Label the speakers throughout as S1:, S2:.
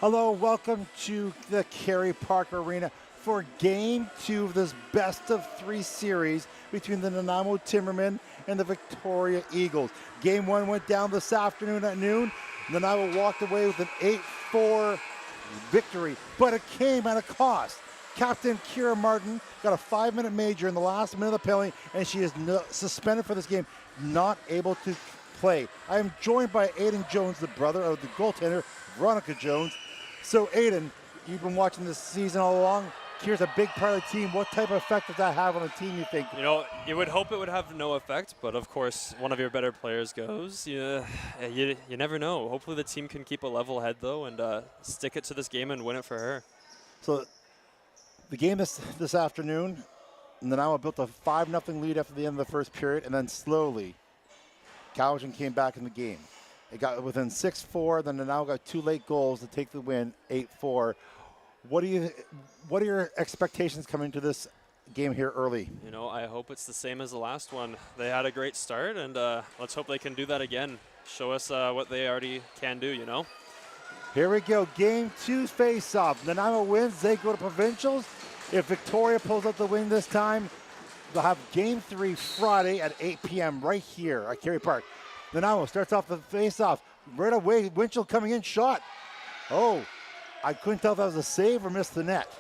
S1: Hello, welcome to the Kerry Park Arena for Game 2 of this best-of-3 series between the Nanaimo Timbermen and the Victoria Eagles. Game 1 went down this afternoon at noon. Nanaimo walked away with an 8-4 victory, but it came at a cost. Captain Kira Martin got a 5-minute major in the last minute of the penalty, and she is suspended for this game, not able to play. I am joined by Aiden Jones, the brother of the goaltender, Veronica Jones. So, Aiden, you've been watching this season all along. Kira's a big part of the team. What type of effect does that have on the team, you think?
S2: You know, you would hope it would have no effect, but of course, one of your better players goes. You never know. Hopefully the team can keep a level head, though, and stick it to this game and win it for her.
S1: So, the game this afternoon, Nanaimo built a 5-0 lead after the end of the first period, and then slowly, Cowichan came back in the game. It got within 6-4, then Nanaimo got 2 late goals to take the win, 8-4. What are your expectations coming to this game here early?
S2: You know, I hope it's the same as the last one. They had a great start, and let's hope they can do that again. Show us what they already can do, you know?
S1: Here we go, Game 2 face-off. Nanaimo wins, they go to provincials. If Victoria pulls out the win this time, they'll have Game 3 Friday at 8 p.m. right here at Kerry Park. Nanaimo starts off the face-off. Right away, Winchell coming in, shot. Oh, I couldn't tell if that was a save or missed the net.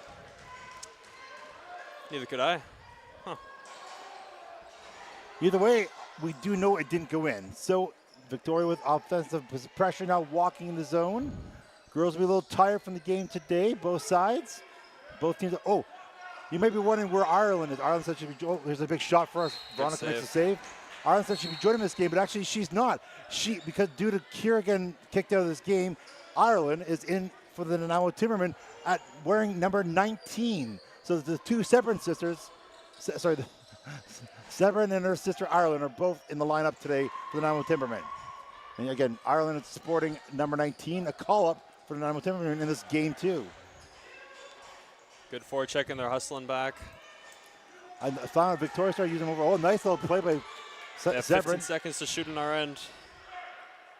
S2: Neither could I. Huh.
S1: Either way, we do know it didn't go in. So Victoria with offensive pressure now walking in the zone. Girls will be a little tired from the game today, both sides. Both teams. Oh, you may be wondering where Ireland is. Ireland said she'd be. Oh, there's a big shot for us. Veronica makes a save. Ireland said she'd be joining this game, but actually she's not. Because due to Kira getting kicked out of this game, Ireland is in for the Nanaimo Timbermen at wearing number 19. So the two Severin sisters, Severin and her sister Ireland are both in the lineup today for the Nanaimo Timbermen. And again, Ireland is sporting number 19, a call-up for the Nanaimo Timbermen in this game too.
S2: Good forecheck, and they're hustling back.
S1: I found Victoria started using them over. Oh, nice little play by Severin.
S2: 15 seconds to shoot on our end.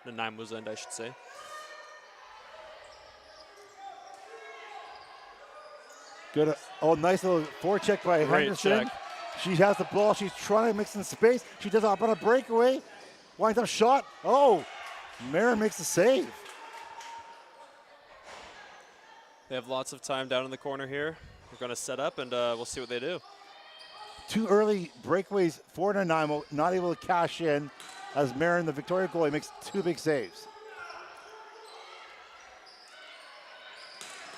S2: Nanaimo's end, I should say.
S1: Good. Oh, nice little forecheck by Henderson.
S2: Check.
S1: She has the ball. She's trying to mix in space. She does it up on a breakaway. Winds up shot. Oh, Marin makes the save.
S2: They have lots of time down in the corner here. We're going to set up, and we'll see what they do.
S1: 2 early breakaways for Nanaimo, not able to cash in as Marin, the Victoria goalie, makes 2 big saves.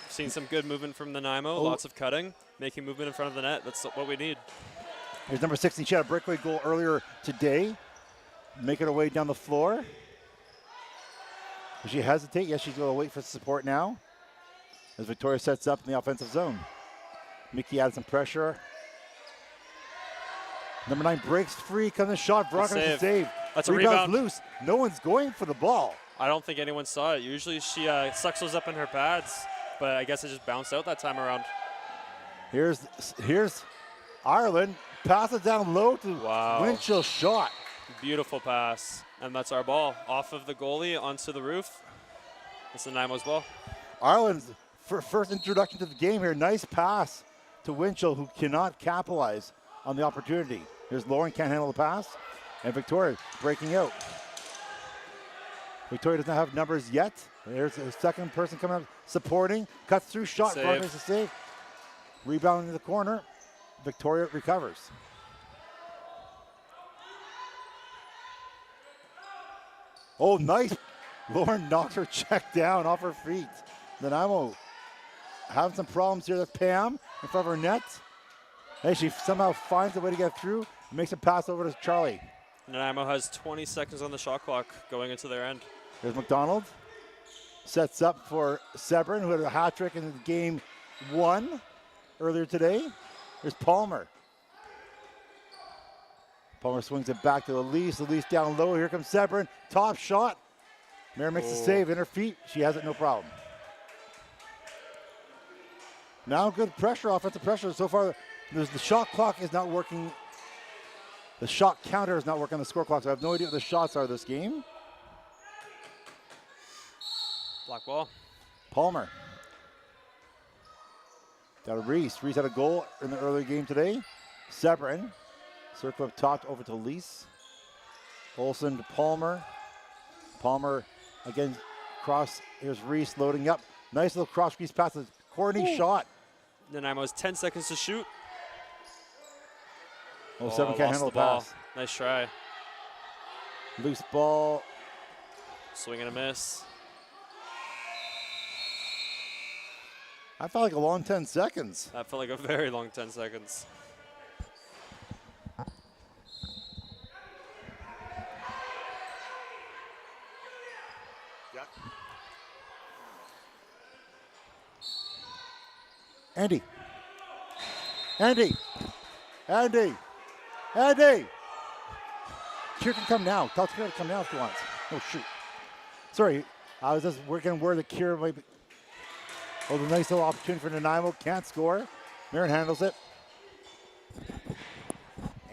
S2: Seen some good movement from Nanaimo, lots of cutting, making movement in front of the net. That's what we need.
S1: Here's number 16. She had a breakaway goal earlier today, making her way down the floor. Does she hesitate? Yes, she's going to wait for support now as Victoria sets up in the offensive zone. Mickey added some pressure. Number 9 breaks free, comes in shot. Veronica makes a save.
S2: That's a rebound.
S1: Loose. No one's going for the ball.
S2: I don't think anyone saw it. Usually she sucks those up in her pads, but I guess it just bounced out that time around.
S1: Here's Ireland. Pass it down low to Winchell, shot.
S2: Beautiful pass. And that's our ball. Off of the goalie onto the roof. It's Nanaimo's ball.
S1: Ireland's first introduction to the game here. Nice pass to Winchell, who cannot capitalize on the opportunity. Here's Lauren, can't handle the pass. And Victoria breaking out. Victoria does not have numbers yet. There's a second person coming up, supporting. Cuts through, shot, Veronica makes a save. Rebound in the corner. Victoria recovers. Oh, nice. Lauren knocks her check down off her feet. Nanaimo having some problems here with Pam in front of her net. Hey, she somehow finds a way to get through. Makes a pass over to Charlie.
S2: Nanaimo has 20 seconds on the shot clock going into their end.
S1: There's McDonald. Sets up for Severin, who had a hat trick in game 1 earlier today. There's Palmer. Palmer swings it back to Elise. Elise down low. Here comes Severin. Top shot. Mary makes a save in her feet. She has it no problem. Now good pressure, offensive pressure. So far, the shot clock is not working. The shot counter is not working on the score clock, so I have no idea what the shots are this game.
S2: Black ball.
S1: Palmer. Got a Reese. Reese had a goal in the earlier game today. Severin. Circle up top over to Lease. Olsen to Palmer. Palmer again cross. Here's Reese loading up. Nice little cross Reese pass. Courtney shot.
S2: Nanaimo has 10 seconds to shoot.
S1: Oh, Seven can't handle the pass.
S2: Nice try.
S1: Loose ball.
S2: Swing and a miss.
S1: I felt like a long 10 seconds.
S2: That felt like a very long 10 seconds.
S1: Yeah. Andy. Andy. Andy. Andy. Kier can come now. Tell Kier to come now if he wants. Oh, shoot. Sorry. I was just working where the Kier might be. Oh, the nice little opportunity for Nanaimo. Can't score. Marin handles it.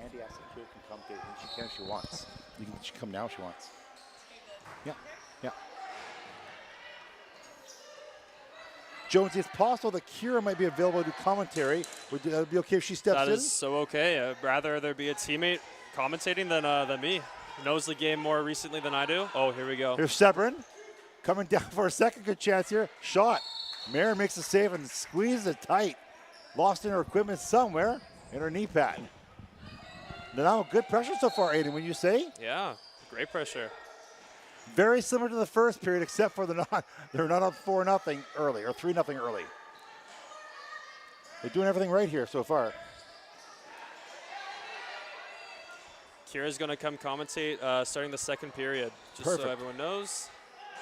S1: Andy asked if Kier can come to it, and she can if she wants. She can come now if she wants. Yeah. Yeah. Jonesy, it's possible that Kira might be available to do commentary. Would that be okay if she steps in?
S2: That is so okay. I'd rather there be a teammate commentating than me. He knows the game more recently than I do. Oh, here we go.
S1: Here's Severin coming down for a second good chance here. Shot. Marin makes a save and squeezes it tight. Lost in her equipment somewhere in her knee pad. Now good pressure so far, Aiden, when you say?
S2: Yeah, great pressure.
S1: Very similar to the first period, except for they're not up 4-0 early or 3-0 early. They're doing everything right here so far.
S2: Kira's going to come commentate starting the second period, just
S1: Perfect.
S2: so everyone knows.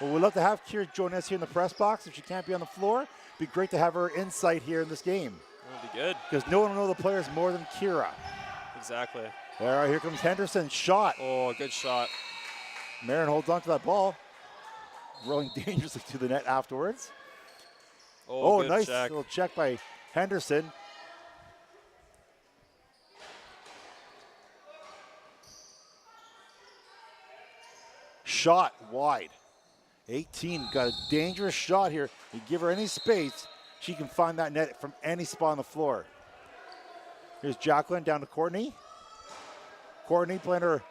S1: Well, we'd love to have Kira join us here in the press box. If she can't be on the floor, it'd be great to have her insight here in this game.
S2: That'd be good.
S1: Because no one will know the players more than Kira.
S2: Exactly.
S1: All right, here comes Henderson. Shot.
S2: Oh, good shot.
S1: Marin holds on to that ball. Rolling dangerously to the net afterwards.
S2: Oh,
S1: good nice
S2: check.
S1: little check by Henderson. Shot wide. 18 got a dangerous shot here. You give her any space, she can find that net from any spot on the floor. Here's Jacqueline down to Courtney. Courtney playing her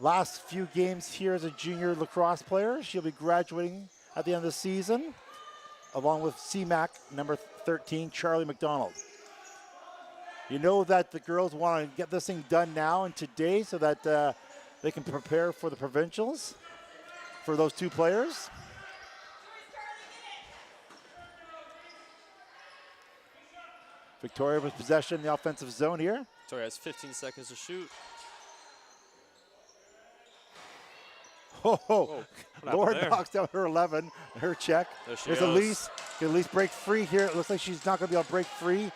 S1: last few games here as a junior lacrosse player. She'll be graduating at the end of the season, along with CMAC number 13, Charlie McDonald. You know that the girls want to get this thing done now and today so that they can prepare for the provincials for those two players. Victoria with possession in the offensive zone here.
S2: Victoria has 15 seconds to shoot.
S1: Oh, Lauren knocks down her 11, her check. There's Elise. Can Elise break free here? It looks like she's not going to be able to break free.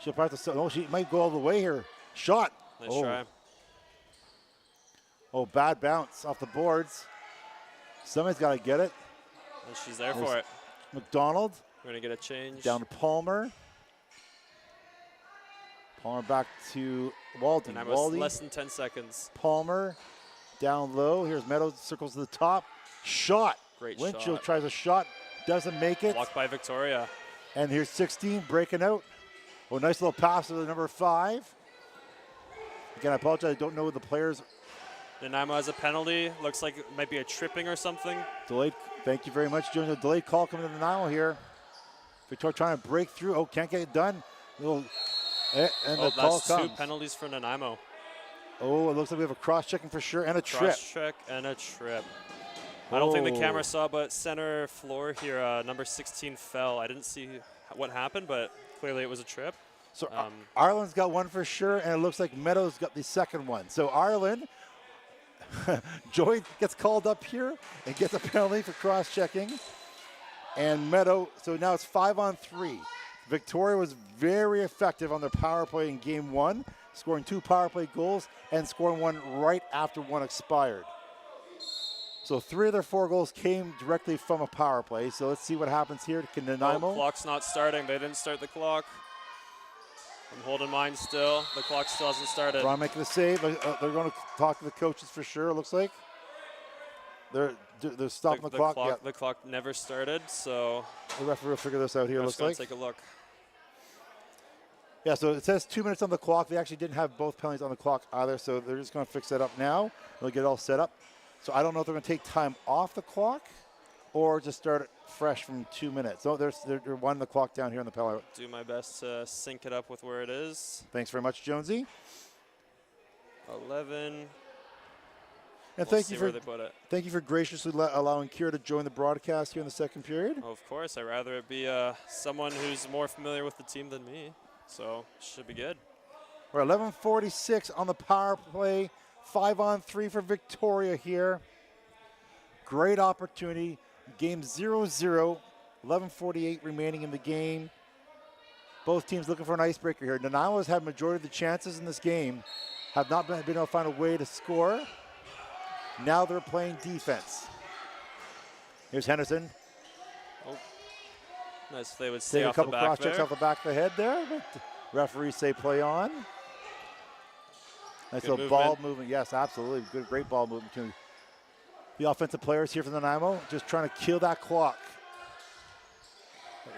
S1: She'll probably have to, oh, she might go all the way here. Shot.
S2: Nice try.
S1: Oh, bad bounce off the boards. Somebody's got to get it.
S2: And she's there for it.
S1: McDonald.
S2: We're going to get a change.
S1: Down to Palmer. Palmer back to Walden.
S2: And I was less than 10 seconds.
S1: Palmer down low. Here's Meadows, circles to the top. Shot.
S2: Great
S1: Winchell
S2: shot.
S1: tries a shot. Doesn't make it.
S2: Blocked by Victoria.
S1: And here's 16 breaking out. Oh, nice little pass to the number 5. Again, I apologize. I don't know the players.
S2: Nanaimo has a penalty. Looks like it might be a tripping or something.
S1: Delayed. Thank you very much, Jones. A delayed call coming to Nanaimo here. Victoria trying to break through. Oh, can't get it done. Little, and the call
S2: that's
S1: comes.
S2: 2 penalties for Nanaimo.
S1: Oh, it looks like we have a cross-checking for sure and a trip.
S2: Cross-check and a trip. I don't think the camera saw, but center floor here, number 16 fell. I didn't see what happened, but clearly it was a trip.
S1: So Ireland's got one for sure, and it looks like Meadows got the second one. So Ireland, Joy gets called up here and gets a penalty for cross-checking. And Meadow, so now it's 5-on-3. Victoria was very effective on their power play in game 1, scoring 2 power play goals and scoring one right after one expired. So 3 of their 4 goals came directly from a power play. So let's see what happens here to Nanaimo.
S2: Oh, clock's not starting. They didn't start the clock. I'm holding mine still. The clock still hasn't started.
S1: Ron making the save. They're going to talk to the coaches for sure, it looks like. they're stopping the clock. Yeah.
S2: The clock never started, so
S1: The referee will figure this out here. Looks like.
S2: Take a look.
S1: Yeah, so it says 2 minutes on the clock. They actually didn't have both penalties on the clock either, so they're just going to fix that up now. They'll get it all set up. So I don't know if they're going to take time off the clock or just start it fresh from 2 minutes. So they're winding the clock down here on the penalty.
S2: Do my best to sync it up with where it is.
S1: Thanks very much, Jonesy.
S2: 11.
S1: And thank you for graciously allowing Kira to join the broadcast here in the second period.
S2: Of course, I'd rather it be someone who's more familiar with the team than me. So should be good.
S1: We're 11:46 on the power play. 5-on-3 for Victoria here. Great opportunity. Game 0-0. 11:48 remaining in the game. Both teams looking for an icebreaker here. Nanaimo has had majority of the chances in this game. Have not been able to find a way to score. Now they're playing defense. Here's Henderson.
S2: Oh. Nice. They would stay
S1: Take a
S2: off the
S1: couple
S2: back
S1: cross
S2: there.
S1: checks off the back of the head there. But the referees say play on. Nice little ball movement. Yes, absolutely. Good, great ball movement between the offensive players here from the Nanaimo. Just trying to kill that clock.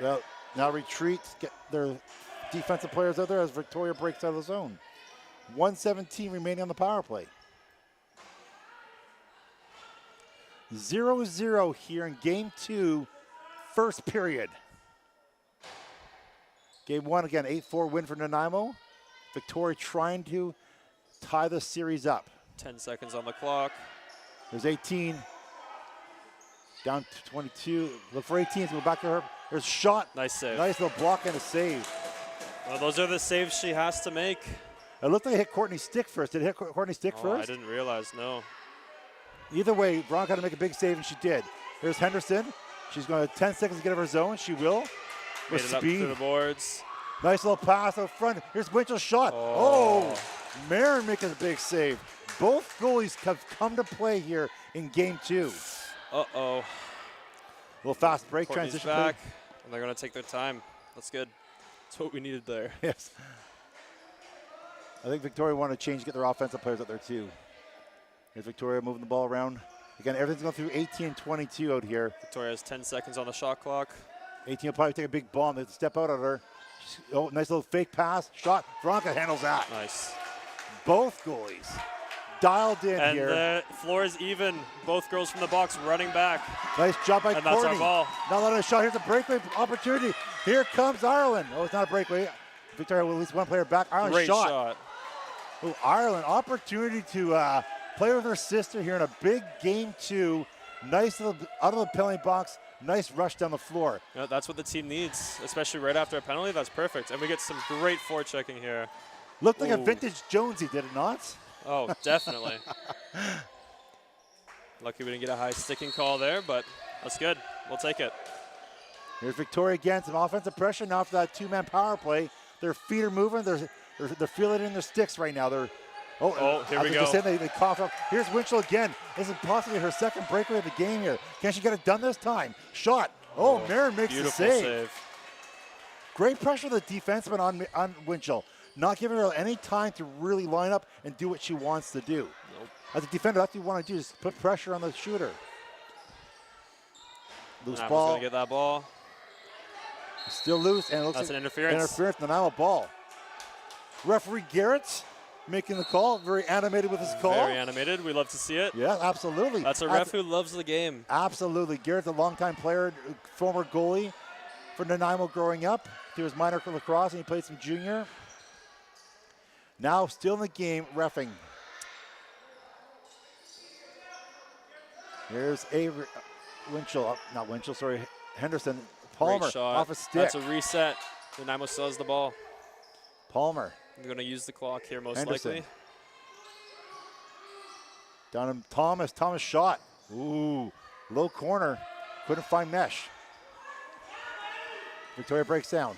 S1: Well, now retreat. Get their defensive players out there as Victoria breaks out of the zone. 1:17 remaining on the power play. 0-0 here in game 2, first period. Game 1, again, 8-4 win for Nanaimo. Victoria trying to tie the series up.
S2: 10 seconds on the clock.
S1: There's 18. Down to 22. Look for 18. So go back to her. There's a shot.
S2: Nice save.
S1: Nice little block and a save.
S2: Well, those are the saves she has to make.
S1: It looked like it hit Courtney's stick first. Did it hit Courtney's stick first?
S2: I didn't realize, no.
S1: Either way, Veronica had to make a big save, and she did. Here's Henderson. She's going to 10 seconds to get out of her zone. She will.
S2: Made it up to the boards.
S1: Nice little pass out front. Here's Winchell's shot. Oh, Marin making a big save. Both goalies have come to play here in game 2.
S2: Uh-oh.
S1: Little fast break
S2: Courtney's
S1: transition.
S2: Back, and they're going to take their time. That's good. That's what we needed there.
S1: Yes. I think Victoria wanted to change, get their offensive players out there too. Here's Victoria moving the ball around. Again, everything's going through 18 and 22 out here.
S2: Victoria has 10 seconds on the shot clock.
S1: 18 will probably take a big bomb. They have to step out of her. Oh, nice little fake pass. Shot. Veronica handles that.
S2: Nice.
S1: Both goalies dialed in
S2: and
S1: here.
S2: And the floor is even. Both girls from the box running back.
S1: Nice job by Courtney.
S2: And that's our ball.
S1: Not letting a shot. Here's a breakaway opportunity. Here comes Ireland. Oh, it's not a breakaway. Victoria with at least one player back. Ireland
S2: Great shot.
S1: Oh, Ireland, opportunity to play with her sister here in a big game 2. Nice little out of the penalty box. Nice rush down the floor.
S2: Yeah, that's what the team needs, especially right after a penalty. That's perfect. And we get some great forechecking here.
S1: Looked like a vintage Jonesy, did it not?
S2: Oh, definitely. Lucky we didn't get a high sticking call there, but that's good. We'll take it.
S1: Here's Victoria again, some offensive pressure. Now after that 2-man power play, their feet are moving. They're feeling it in their sticks right now. They're
S2: here we go.
S1: They cough up. Here's Winchell again. This is possibly her second breakaway of the game here. Can she get it done this time? Shot. Oh, Marin makes the save. Great pressure of the defenseman on Winchell. Not giving her any time to really line up and do what she wants to do.
S2: Nope.
S1: As a defender, that's what you want to do, is put pressure on the shooter. Loose ball.
S2: Going to get that ball.
S1: Still loose, and it looks
S2: that's
S1: like
S2: an interference.
S1: Interference, Nanaimo ball. Referee Garrett making the call, very animated with his call.
S2: Very animated. We love to see it.
S1: Yeah, absolutely.
S2: That's a ref who loves the game.
S1: Absolutely. Garrett's a longtime player, former goalie for Nanaimo growing up. He was minor for Lacrosse, and he played some junior. Now still in the game, reffing. Here's Winchell, not Winchell, sorry, Henderson. Palmer off a stick.
S2: That's a reset. Nanaimo still has the ball.
S1: Palmer.
S2: They're going to use the clock here most
S1: Henderson.
S2: likely.
S1: Down to Thomas. Thomas shot. Ooh, low corner. Couldn't find mesh. Victoria breaks down.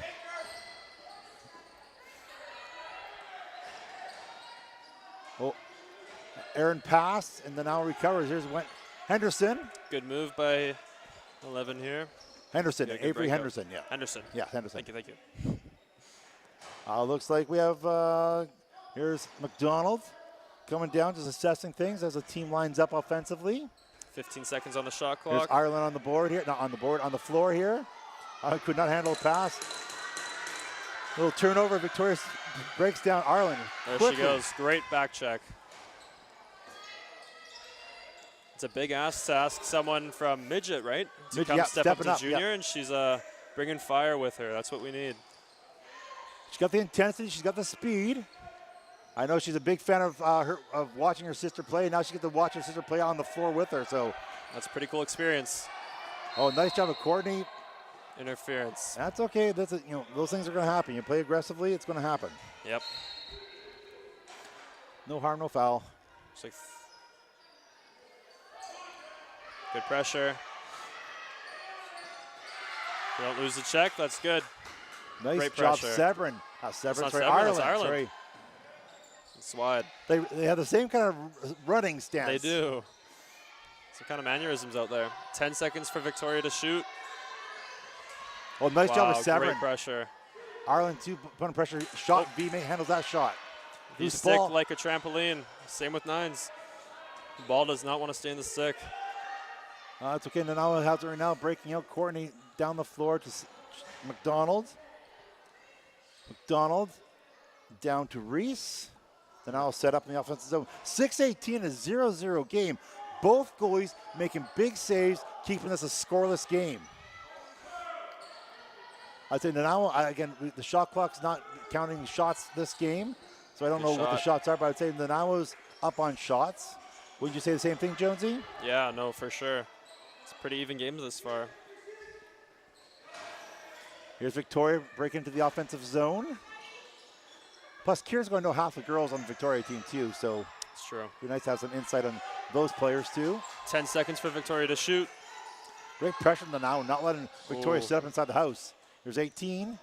S1: Oh, Aaron passed and then now recovers. Here's Henderson.
S2: Good move by 11 here.
S1: Henderson,
S2: Yeah,
S1: Avery Henderson, yeah.
S2: Henderson.
S1: Yeah, Henderson.
S2: Thank you.
S1: Looks like we have, here's McDonald coming down, just assessing things as the team lines up offensively.
S2: 15 seconds on the shot
S1: Here's
S2: clock.
S1: Ireland on the board here. Not on the board, on the floor here. Could not handle a pass. Little turnover. Victoria breaks down Ireland.
S2: There
S1: quickly.
S2: she goes. Great back check. It's a big ask to ask someone from midget, right? To come step up to junior, and she's bringing fire with her. That's what we need.
S1: She's got the intensity. She's got the speed. I know she's a big fan of of watching her sister play. Now she gets to watch her sister play on the floor with her. So
S2: that's a pretty cool experience.
S1: Oh, nice job of Courtney.
S2: Interference.
S1: That's okay. That's those things are going to happen. You play aggressively, it's going to happen.
S2: Yep.
S1: No harm, no foul.
S2: It's like good pressure. You don't lose the check. That's good.
S1: Nice
S2: Great
S1: job,
S2: pressure.
S1: Severn. Severn,
S2: not
S1: sorry,
S2: Severn,
S1: Ireland.
S2: it's Ireland.
S1: Sorry.
S2: It's wide.
S1: They have the same kind of running stance.
S2: They do. Some kind of mannerisms out there. 10 seconds for Victoria to shoot.
S1: Oh, nice job with Severn.
S2: Great pressure.
S1: Ireland too, putting pressure. Shot. V-Mate handles that shot.
S2: You stick like a trampoline. Same with nines. The ball does not want to stay in the stick.
S1: It's okay. Nanaimo has it right now, breaking out. Courtney down the floor to McDonald. McDonald down to Reese. Nanaimo set up in the offensive zone. 6:18, a 0-0 game. Both goalies making big saves, keeping this a scoreless game. I'd say Nanaimo, again, the shot clock's not counting shots this game, so I don't know what the shots are, but I'd say Nanaimo's up on shots. Would you say the same thing, Jonesy?
S2: Yeah, no, for sure. It's a pretty even game this far.
S1: Here's Victoria breaking into the offensive zone. Plus, Kira's going to know half the girls on the Victoria team, too, so
S2: it's true.
S1: It'd be nice to have some insight on those players, too.
S2: 10 seconds for Victoria to shoot.
S1: Great pressure on Nanaimo, not letting Victoria set up inside the house. Here's 18.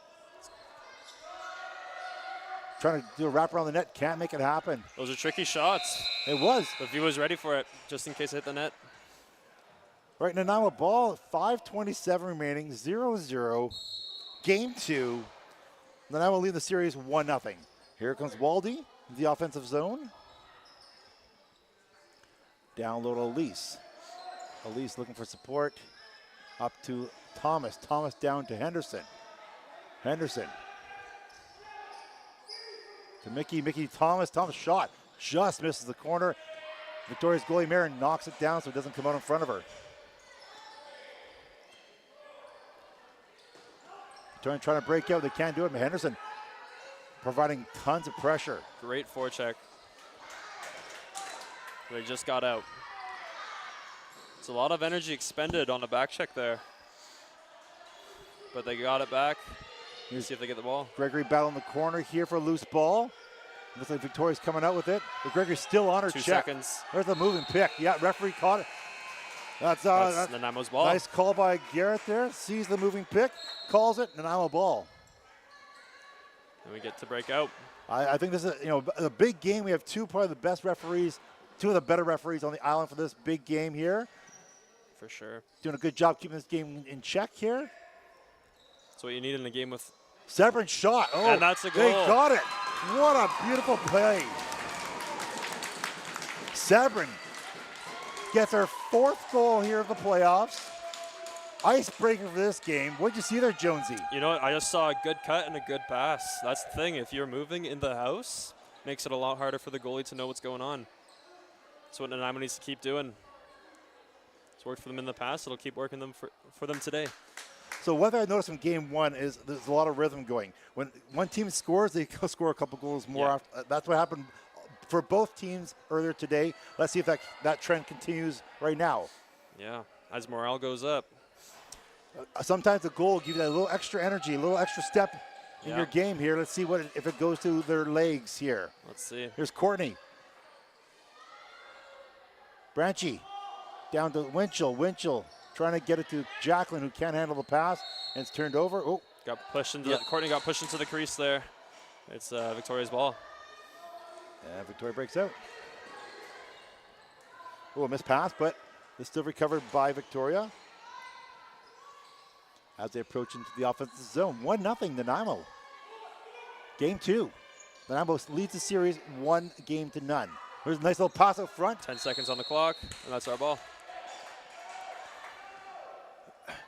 S1: Trying to do a wrap around the net, can't make it happen.
S2: Those are tricky shots.
S1: It was.
S2: But V was ready for it, just in case it hit the net.
S1: Right, Nanaimo ball, 5:27 remaining, 0-0. Game 2. Nanaimo lead the series 1-0. Here comes Waldy, the offensive zone. Down low to Elise. Elise looking for support. Up to Thomas. Thomas down to Henderson. Henderson. To Mickey. Mickey Thomas. Thomas shot. Just misses the corner. Victoria's goalie Marin knocks it down so it doesn't come out in front of her. Victoria trying to break out. They can't do it. But Henderson providing tons of pressure.
S2: Great forecheck. They just got out. It's a lot of energy expended on the back check there. But they got it back. Let's see if they get the ball.
S1: Gregory battling the corner here for a loose ball. Looks like Victoria's coming out with it. But Gregory's still on her
S2: 2
S1: check.
S2: seconds.
S1: There's the moving pick. Yeah, referee caught it. That's
S2: Nanaimo's ball.
S1: Nice call by Garrett there. Sees the moving pick, calls it, Nanaimo ball.
S2: And we get to break out.
S1: I think this is a big game. We have probably the best referees, two of the better referees on the island for this big game here.
S2: For sure.
S1: Doing a good job keeping this game in check here.
S2: That's what you need in a game with.
S1: Severn shot. Oh,
S2: and that's a goal.
S1: They got it. What a beautiful play. Severn gets her 4th goal here of the playoffs. Icebreaker for this game. What'd you see there, Jonesy?
S2: You know what? I just saw a good cut and a good pass. That's the thing. If you're moving in the house, makes it a lot harder for the goalie to know what's going on. That's what Nanaimo needs to keep doing. It's worked for them in the past. It'll keep working them for them today.
S1: So one thing I noticed in game 1 is there's a lot of rhythm going. When one team scores, they score a couple goals more.
S2: Yeah.
S1: That's what happened for both teams earlier today. Let's see if that trend continues right now.
S2: Yeah, as morale goes up.
S1: Sometimes a goal will give you that little extra energy, a little extra step in your game here. Let's see if it goes to their legs here.
S2: Let's see.
S1: Here's Courtney. Branchy down to Winchell. Winchell trying to get it to Jacqueline, who can't handle the pass, and it's turned over. Oh,
S2: got pushed into Courtney got pushed into the crease there. It's Victoria's ball.
S1: Yeah, Victoria breaks out. Oh, a missed pass, but it's still recovered by Victoria as they approach into the offensive zone. 1-0 Nanaimo. Game 2. Nanaimo leads the series 1-0. There's a nice little pass out front.
S2: 10 seconds on the clock, and that's our ball.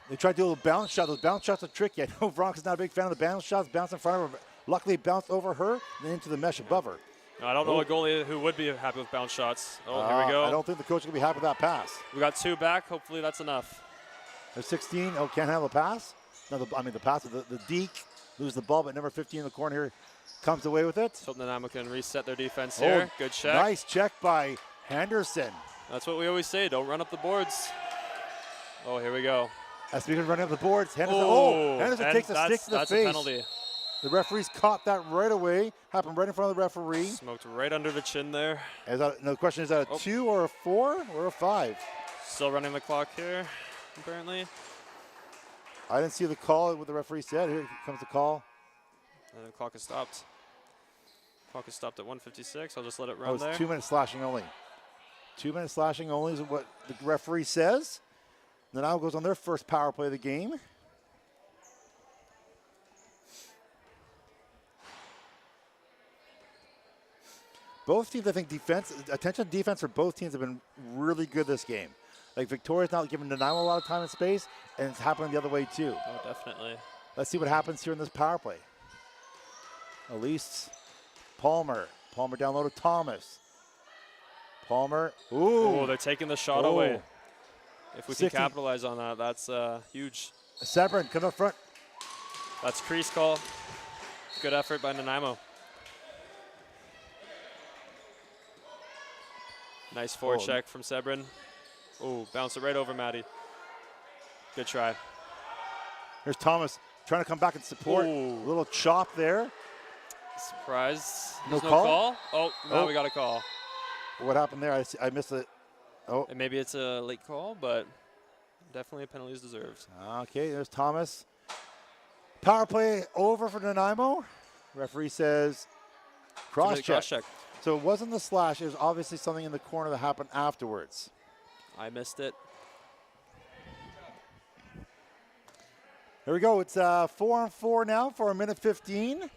S1: They tried to do a little bounce shot. Those bounce shots are tricky. I know Veronica's not a big fan of the bounce shots. Bounce in front of her. Luckily, it bounced over her and then into the mesh above her.
S2: No, I don't know a goalie who would be happy with bounce shots. Oh, here we go.
S1: I don't think the coach will be happy with that pass.
S2: We got 2 back. Hopefully that's enough.
S1: There's 16. Oh, can't handle the pass. No, the pass. The deke lose the ball, but number 15 in the corner here comes away with it.
S2: So Nanaimo can reset their defense here. Good check.
S1: Nice check by Henderson.
S2: That's what we always say. Don't run up the boards. Oh, here we go.
S1: Speaking of running up the boards, Henderson. Henderson takes a stick to the face.
S2: That's a penalty.
S1: The referees caught that right away. Happened right in front of the referee.
S2: Smoked right under the chin there.
S1: The question is that a 2 or a 4 or a 5?
S2: Still running the clock here, apparently.
S1: I didn't see the call, what the referee said. Here comes the call.
S2: And the clock is stopped. Clock is stopped at 1:56. I'll just let it run there.
S1: It's 2 minutes slashing only. 2 minutes slashing only is what the referee says. Nanaimo goes on their first power play of the game. Both teams, I think, attention to defense for both teams have been really good this game. Like, Victoria's not giving Nanaimo a lot of time and space, and it's happening the other way, too.
S2: Oh, definitely.
S1: Let's see what happens here in this power play. Elise, Palmer. Palmer down low to Thomas. Palmer. Ooh.
S2: Oh, they're taking the shot away. If we can capitalize on that, that's huge.
S1: Sebrin, come up front.
S2: That's crease call. Good effort by Nanaimo. Nice forecheck from Sebrin. Oh, bounce it right over Maddie. Good try.
S1: Here's Thomas trying to come back and support.
S2: Ooh.
S1: A little chop there.
S2: Surprise.
S1: No call?
S2: Oh, now we got a call.
S1: What happened there? I missed it. Oh.
S2: And maybe it's a late call, but definitely a penalty is deserved.
S1: Okay, there's Thomas. Power play over for Nanaimo. Referee says cross check. So it wasn't the slash. It was obviously something in the corner that happened afterwards.
S2: I missed it.
S1: Here we go. It's 4-on-4 now for 1:15.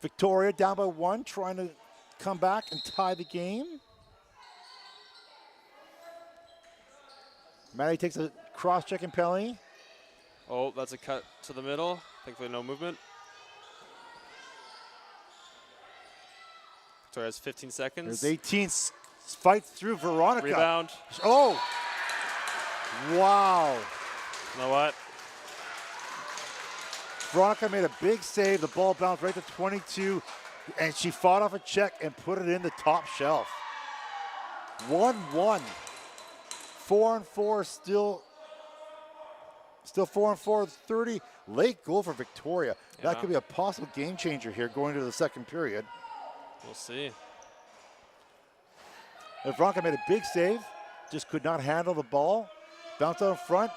S1: Victoria down by 1, trying to come back and tie the game. Maddie takes a cross-checking penalty.
S2: Oh, that's a cut to the middle. Thankfully, no movement. Victoria has 15 seconds.
S1: There's 18. Fights through Veronica.
S2: Rebound.
S1: Oh! Wow.
S2: You know what?
S1: Veronica made a big save. The ball bounced right to 22, and she fought off a check and put it in the top shelf. 1-1. 4-on-4, still 4-on-4, 30. Late goal for Victoria.
S2: Yeah.
S1: That could be a possible game changer here going to the second period.
S2: We'll see.
S1: And Veronica made a big save, just could not handle the ball. Bounce out in front.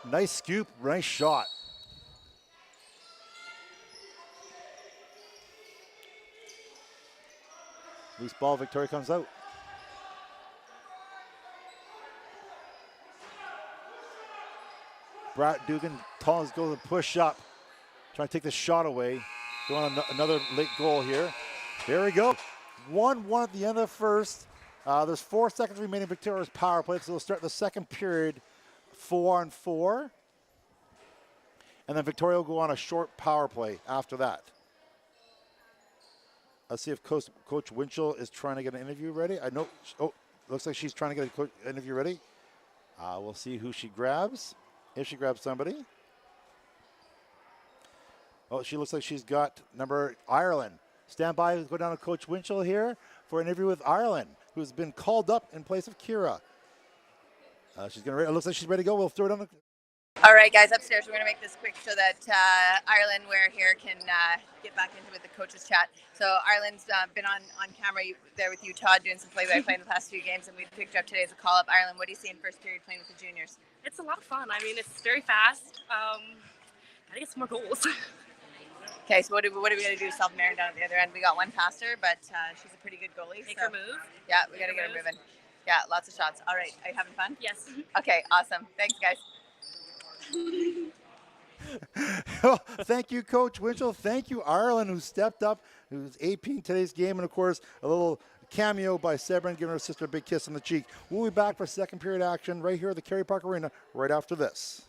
S1: Nice scoop, nice shot. Loose ball, Victoria comes out. Brad Dugan, Collins goes to push up. Trying to take the shot away. Going on another late goal here. There we go. 1-1 at the end of the first. There's 4 seconds remaining in Victoria's power play, so we'll start the second period 4-on-4. And then Victoria will go on a short power play after that. Let's see if Coach Winchell is trying to get an interview ready. I know, looks like she's trying to get an interview ready. We'll see who she grabs, if she grabs somebody. Oh, she looks like she's got number Ireland. Stand by, go down to Coach Winchell here for an interview with Ireland, who's been called up in place of Kira. She's gonna. It looks like she's ready to go. We'll throw it on the.
S3: All right, guys, upstairs. We're going to make this quick so that Ireland, we're here, can get back into with the coaches chat. So Ireland's been on camera there with you, Todd, doing some play-by-play in the past few games, and we picked you up today as a call-up. Ireland, what do you see in first period playing with the juniors?
S4: It's a lot of fun. I mean, it's very fast. I think it's more goals.
S3: Okay, so what are we going to do? Self-Marin down at the other end. We got one past her, but she's a pretty good goalie.
S4: Make her move.
S3: Yeah, we got to get her moving. Yeah, lots of shots. All right, are you having fun?
S4: Yes.
S3: Okay, awesome. Thanks, guys.
S1: Well, thank you, Coach Winchell. Thank you, Ireland, who stepped up, who's APing today's game, and of course, a little cameo by Severin giving her sister a big kiss on the cheek. We'll be back for second period action right here at the Kerry Park Arena right after this.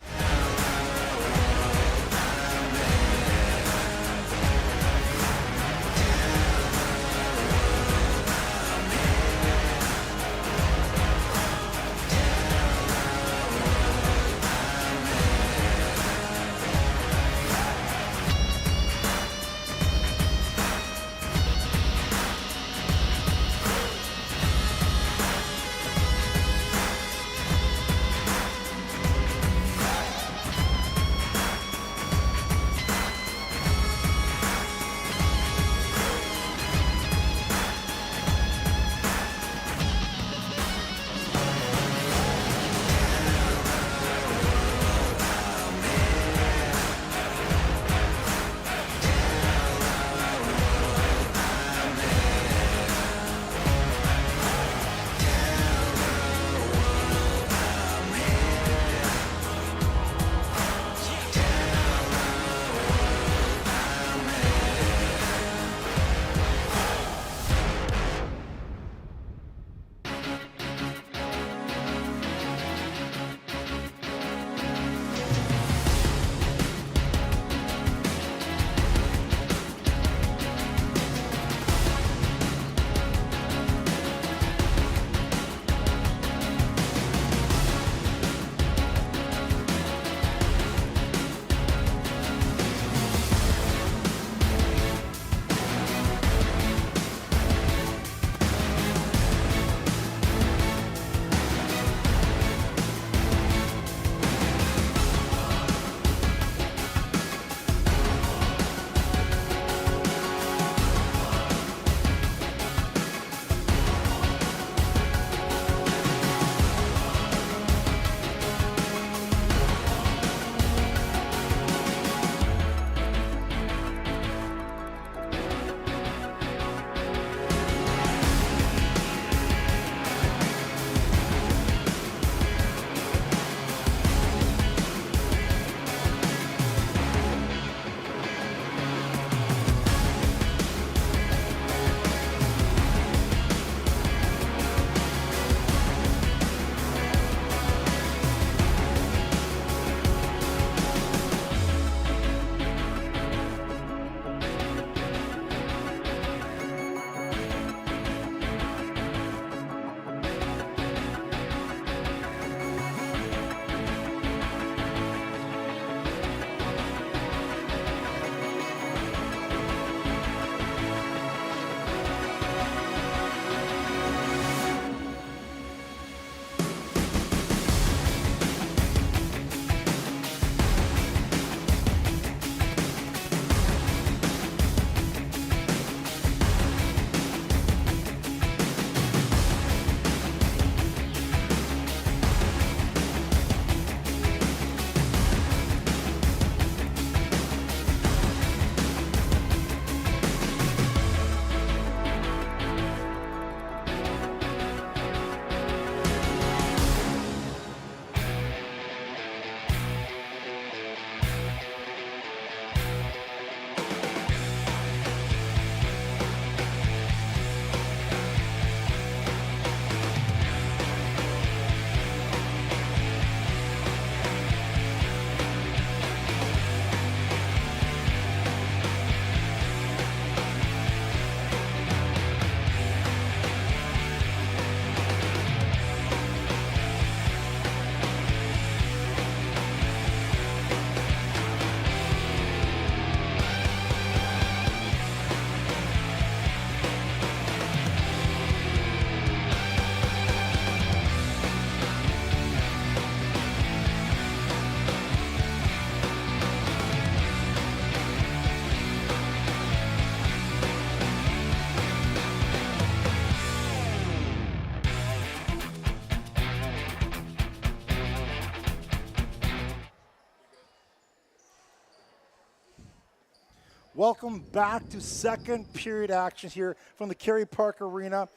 S1: Welcome back to second period action here from the Kerry Park Arena.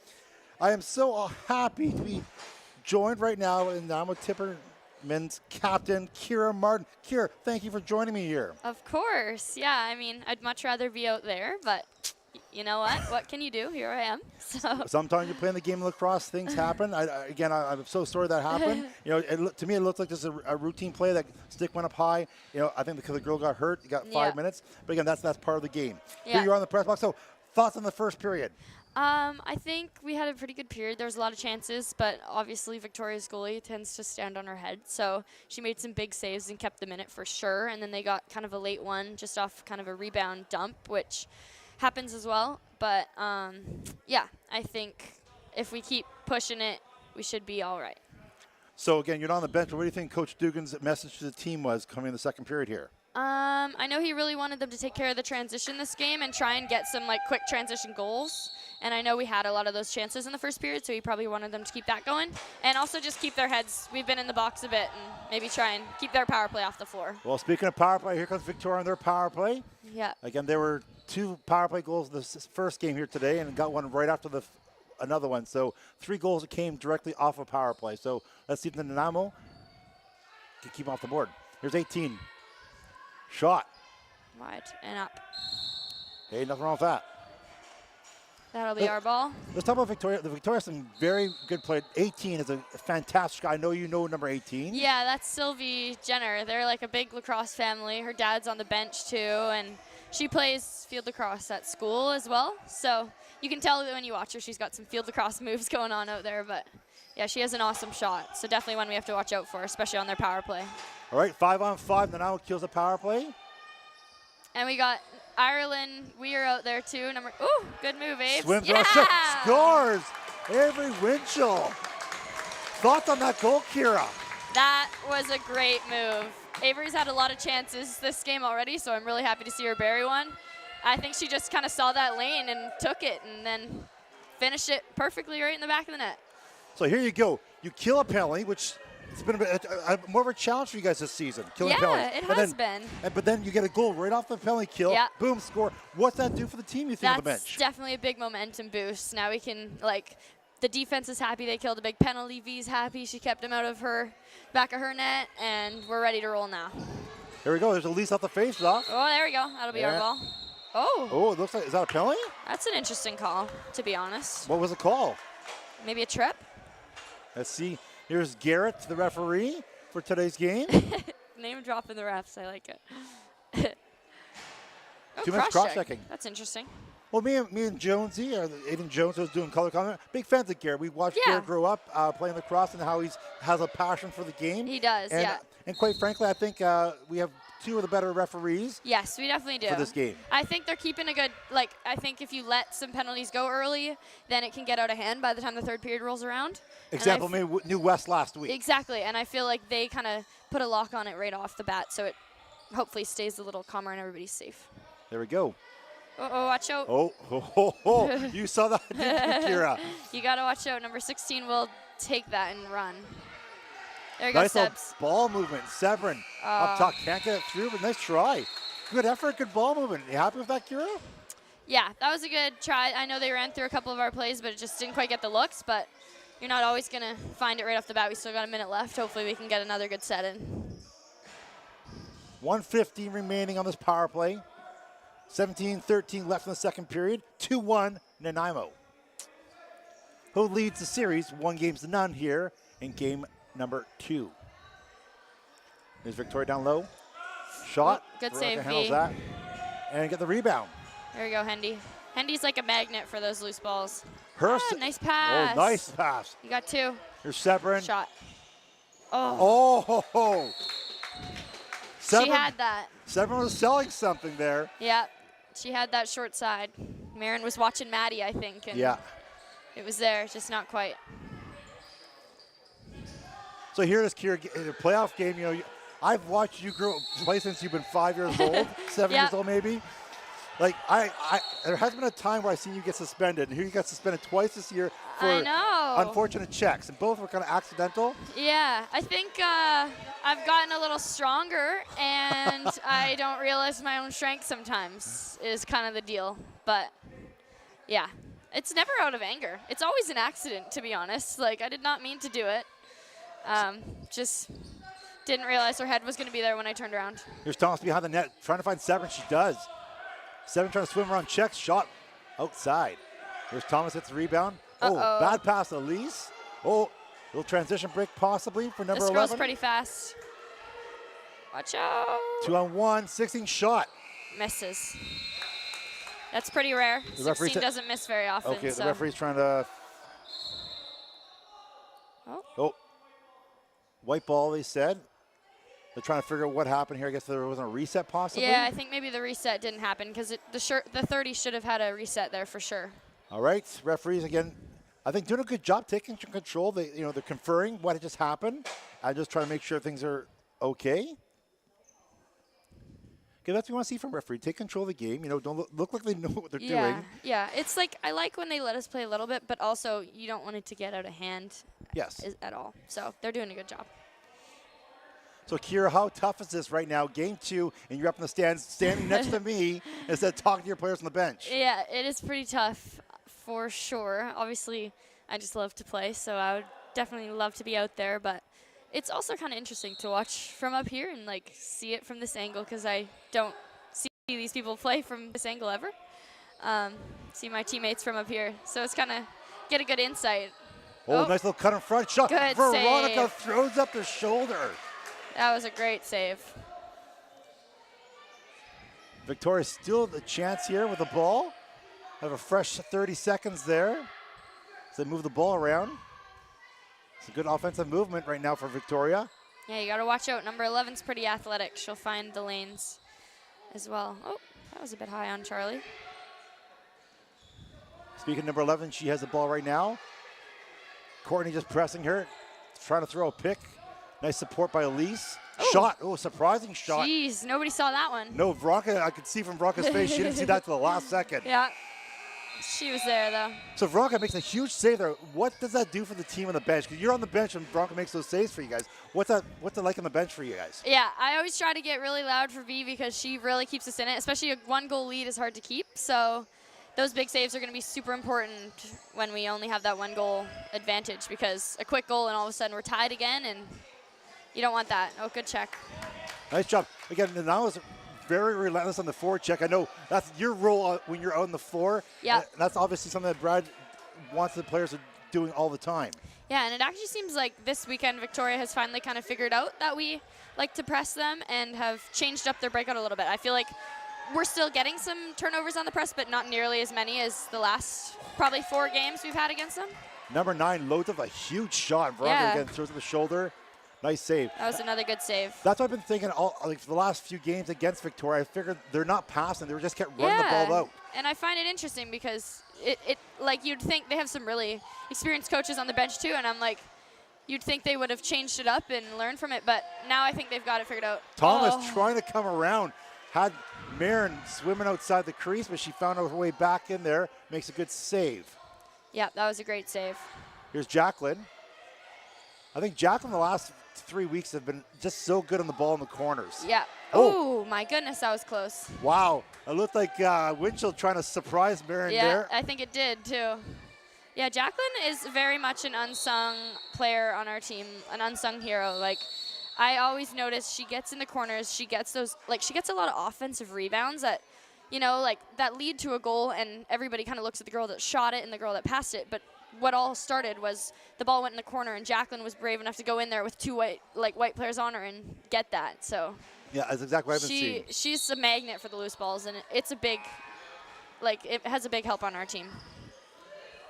S1: I am so happy to be joined right now with Nanaimo Timbermen's captain, Kira Martin. Kira, thank you for joining me here.
S5: Of course, yeah. I mean, I'd much rather be out there, but you know what? What can you do? Here I am. So
S1: Sometimes you're playing the game of lacrosse, things happen. I'm so sorry that happened. To me, it looked like just a routine play that stick went up high. I think because the girl got hurt, you got 5 minutes. But again, that's part of the game.
S5: Yeah.
S1: Here you are on the press box. So thoughts on the first period?
S5: I think we had a pretty good period. There was a lot of chances, but obviously Victoria's goalie tends to stand on her head. So she made some big saves and kept them in it for sure. And then they got kind of a late one just off kind of a rebound dump, which happens as well. But, yeah, I think if we keep pushing it, we should be all right.
S1: So, again, you're not on the bench, but what do you think Coach Dugan's message to the team was coming in the second period here?
S5: I know he really wanted them to take care of the transition this game and try and get some, quick transition goals. And I know we had a lot of those chances in the first period, so he probably wanted them to keep that going. And also just keep their heads. We've been in the box a bit and maybe try and keep their power play off the floor.
S1: Well, speaking of power play, here comes Victoria on their power play.
S5: Yeah.
S1: Again, there were 2 power play goals this first game here today and got one right after another one. So 3 goals that came directly off of power play. So let's see if the Nanaimo can keep off the board. Here's 18. Shot.
S5: Wide and up.
S1: Hey, nothing wrong with that.
S5: That'll be our ball.
S1: Let's talk about Victoria. The Victoria has some very good play. 18 is a fantastic guy. I know you know number 18.
S5: Yeah, that's Sylvie Jenner. They're like a big lacrosse family. Her dad's on the bench too, and she plays field lacrosse at school as well. So you can tell that when you watch her, she's got some field lacrosse moves going on out there. But yeah, she has an awesome shot. So definitely one we have to watch out for, especially on their power play.
S1: All right, 5-on-5. Nanaimo kills the power play.
S5: And we got Ireland Weir out there too. Ooh, good move, Abe.
S1: Swims
S5: yeah!
S1: scores. Avery Winchell. Thoughts on that goal, Kira?
S5: That was a great move. Avery's had a lot of chances this game already, so I'm really happy to see her bury one. I think she just kind of saw that lane and took it and then finished it perfectly right in the back of the net.
S1: So here you go. You kill a penalty, which it's been more of a challenge for you guys this season, killing penalties.
S5: Yeah, it has been.
S1: But then you get a goal right off the penalty kill.
S5: Yeah.
S1: Boom, score. What's that do for the team, you think, on the bench?
S5: That's definitely a big momentum boost. Now we can, the defense is happy. They killed a big penalty. V's happy. She kept him out of her back of her net, and we're ready to roll now.
S1: Here we go. There's Elise off the face-off.
S5: Oh, there we go. That'll be our ball. Oh.
S1: Oh, it looks like, is that a penalty?
S5: That's an interesting call, to be honest.
S1: What was the call?
S5: Maybe a trip?
S1: Let's see. Here's Garrett, the referee, for today's game.
S5: Name dropping the refs. I like it.
S1: Too much cross-checking.
S5: That's interesting.
S1: Well, me and Jonesy, Aiden Jones, was doing color comment. Big fans of Garrett. We watched Garrett grow up playing lacrosse and how he has a passion for the game.
S5: He does,
S1: and,
S5: yeah.
S1: And quite frankly, I think we have 2 of the better referees.
S5: Yes, we definitely do.
S1: For this game.
S5: I think they're keeping a good, I think if you let some penalties go early, then it can get out of hand by the time the third period rolls around.
S1: Example, maybe New West last week.
S5: Exactly, and I feel like they kind of put a lock on it right off the bat, so it hopefully stays a little calmer and everybody's safe.
S1: There we go.
S5: Uh-oh, watch out.
S1: Oh. You saw that, didn't you, Kira?
S5: You got to watch out. Number 16 will take that and run. There you go,
S1: Nice
S5: Sebs.
S1: ball movement. Severin up top, can't get it through, but nice try. Good effort, good ball movement. You happy with that, Kira?
S5: Yeah, that was a good try. I know they ran through a couple of our plays, but it just didn't quite get the looks, but you're not always going to find it right off the bat. We still got a minute left. Hopefully we can get another good set in.
S1: 1:15 remaining on this power play. 17-13 left in the second period. 2-1 Nanaimo. Who leads the series 1-0 here in game number 2. There's Victoria down low. Shot.
S5: Oh, good
S1: Veronica
S5: save,
S1: handles
S5: V.
S1: that. And get the rebound.
S5: There we go, Hendy. Hendy's like a magnet for those loose balls. Nice
S1: Oh,
S5: pass.
S1: nice pass.
S5: You got 2.
S1: Here's Severin.
S5: Shot. Oh.
S1: Oh.
S5: She had that.
S1: Severin was selling something there.
S5: Yeah. She had that short side. Marin was watching Maddie, I think. And
S1: yeah.
S5: It was there, just not quite.
S1: So here it is, Kira, in a playoff game. You know, I've watched you play since you've been 5 years old, 7 years old maybe. Like, there has been a time where I've seen you get suspended, and here you got suspended twice this year for unfortunate checks, and both were kind of accidental.
S5: Yeah, I think I've gotten a little stronger, and I don't realize my own strength sometimes is kind of the deal. But, yeah, it's never out of anger. It's always an accident, to be honest. Like, I did not mean to do it. Just didn't realize her head was going to be there when I turned around.
S1: Here's Thomas behind the net, trying to find Severin. She does. Severin trying to swim around checks. Shot outside. Here's Thomas hits the rebound. Oh,
S5: Uh-oh.
S1: bad pass to Elise. Oh, little transition break possibly for number
S5: This
S1: 11.
S5: girl's pretty fast. Watch out.
S1: 2-on-1, 16 shot.
S5: Misses. That's pretty rare.
S1: The referee
S5: 16 doesn't miss very often.
S1: Okay,
S5: so.
S1: the referee's trying to. Oh. White ball, they said. They're trying to figure out what happened here. I guess there wasn't a reset possibly.
S5: Yeah, I think maybe the reset didn't happen because the 30 should have had a reset there for sure.
S1: All right, referees again. I think doing a good job taking control. They're conferring what had just happened. I just try to make sure things are okay. Okay, that's what we want to see from referee. Take control of the game. Don't look like they know what they're doing.
S5: Yeah. It's like I like when they let us play a little bit, but also you don't want it to get out of hand.
S1: Yes.
S5: At all. So they're doing a good job.
S1: So Kira, how tough is this right now? Game 2, and you're up in the stands, standing next to me instead of talking to your players on the bench.
S5: Yeah, it is pretty tough for sure. Obviously, I just love to play, so I would definitely love to be out there, but it's also kind of interesting to watch from up here and see it from this angle because I don't see these people play from this angle ever. See my teammates from up here, so it's kind of get a good insight.
S1: Oh, nice little cut in front shot.
S5: Good
S1: Veronica
S5: save.
S1: throws up the shoulder.
S5: That was a great save.
S1: Victoria still the chance here with the ball. Have a fresh 30 seconds there. So they move the ball around. It's a good offensive movement right now for Victoria.
S5: Yeah, you got to watch out. Number 11's pretty athletic. She'll find the lanes as well. Oh, that was a bit high on Charlie.
S1: Speaking of number 11, she has the ball right now. Courtney just pressing her, trying to throw a pick. Nice support by Elise.
S5: Ooh.
S1: Shot. Oh, surprising shot.
S5: Jeez, nobody saw that one.
S1: No, Veronica, I could see from Veronica's face, she didn't see that till the last second.
S5: Yeah, she was there though.
S1: So Veronica makes a huge save there. What does that do for the team on the bench? Because you're on the bench and Veronica makes those saves for you guys. What's it like on the bench for you guys?
S5: Yeah, I always try to get really loud for V because she really keeps us in it, especially a 1-goal lead is hard to keep. So those big saves are going to be super important when we only have that 1-goal advantage because a quick goal and all of a sudden we're tied again and you don't want that. Oh, good check.
S1: Nice job. Again, Nanaimo is very relentless on the forward check. I know that's your role when you're out on the floor.
S5: Yeah.
S1: That's obviously something that Brad wants the players to doing all the time.
S5: Yeah, and it actually seems like this weekend Victoria has finally kind of figured out that we like to press them and have changed up their breakout a little bit. I feel like we're still getting some turnovers on the press, but not nearly as many as the last probably 4 games we've had against them.
S1: Number 9 loads up a huge shot. Veronica again throws it the shoulder. Nice save.
S5: That was another good save.
S1: That's what I've been thinking for the last few games against Victoria. I figured they're not passing. They just kept running the ball out.
S5: And I find it interesting because it like you'd think they have some really experienced coaches on the bench too, and I'm like, you'd think they would have changed it up and learned from it, but now I think they've got it figured out.
S1: Thomas trying to come around. Had Marin swimming outside the crease, but she found her way back in there. Makes a good save.
S5: Yeah, that was a great save.
S1: Here's Jacqueline. I think Jacqueline the last 3 weeks have been just so good on the ball in the corners.
S5: Yeah. Oh, my goodness, that was close.
S1: Wow. It looked like Winchell trying to surprise Marin there.
S5: Yeah, I think it did too. Yeah, Jacqueline is very much an unsung player on our team, an unsung hero. Like, I always notice she gets in the corners, she gets those, she gets a lot of offensive rebounds that, that lead to a goal, and everybody kind of looks at the girl that shot it and the girl that passed it, but what all started was the ball went in the corner and Jacqueline was brave enough to go in there with 2 white players on her and get that. So
S1: yeah, that's exactly what I've been seeing.
S5: She's a magnet for the loose balls, and it's a big, it has a big help on our team.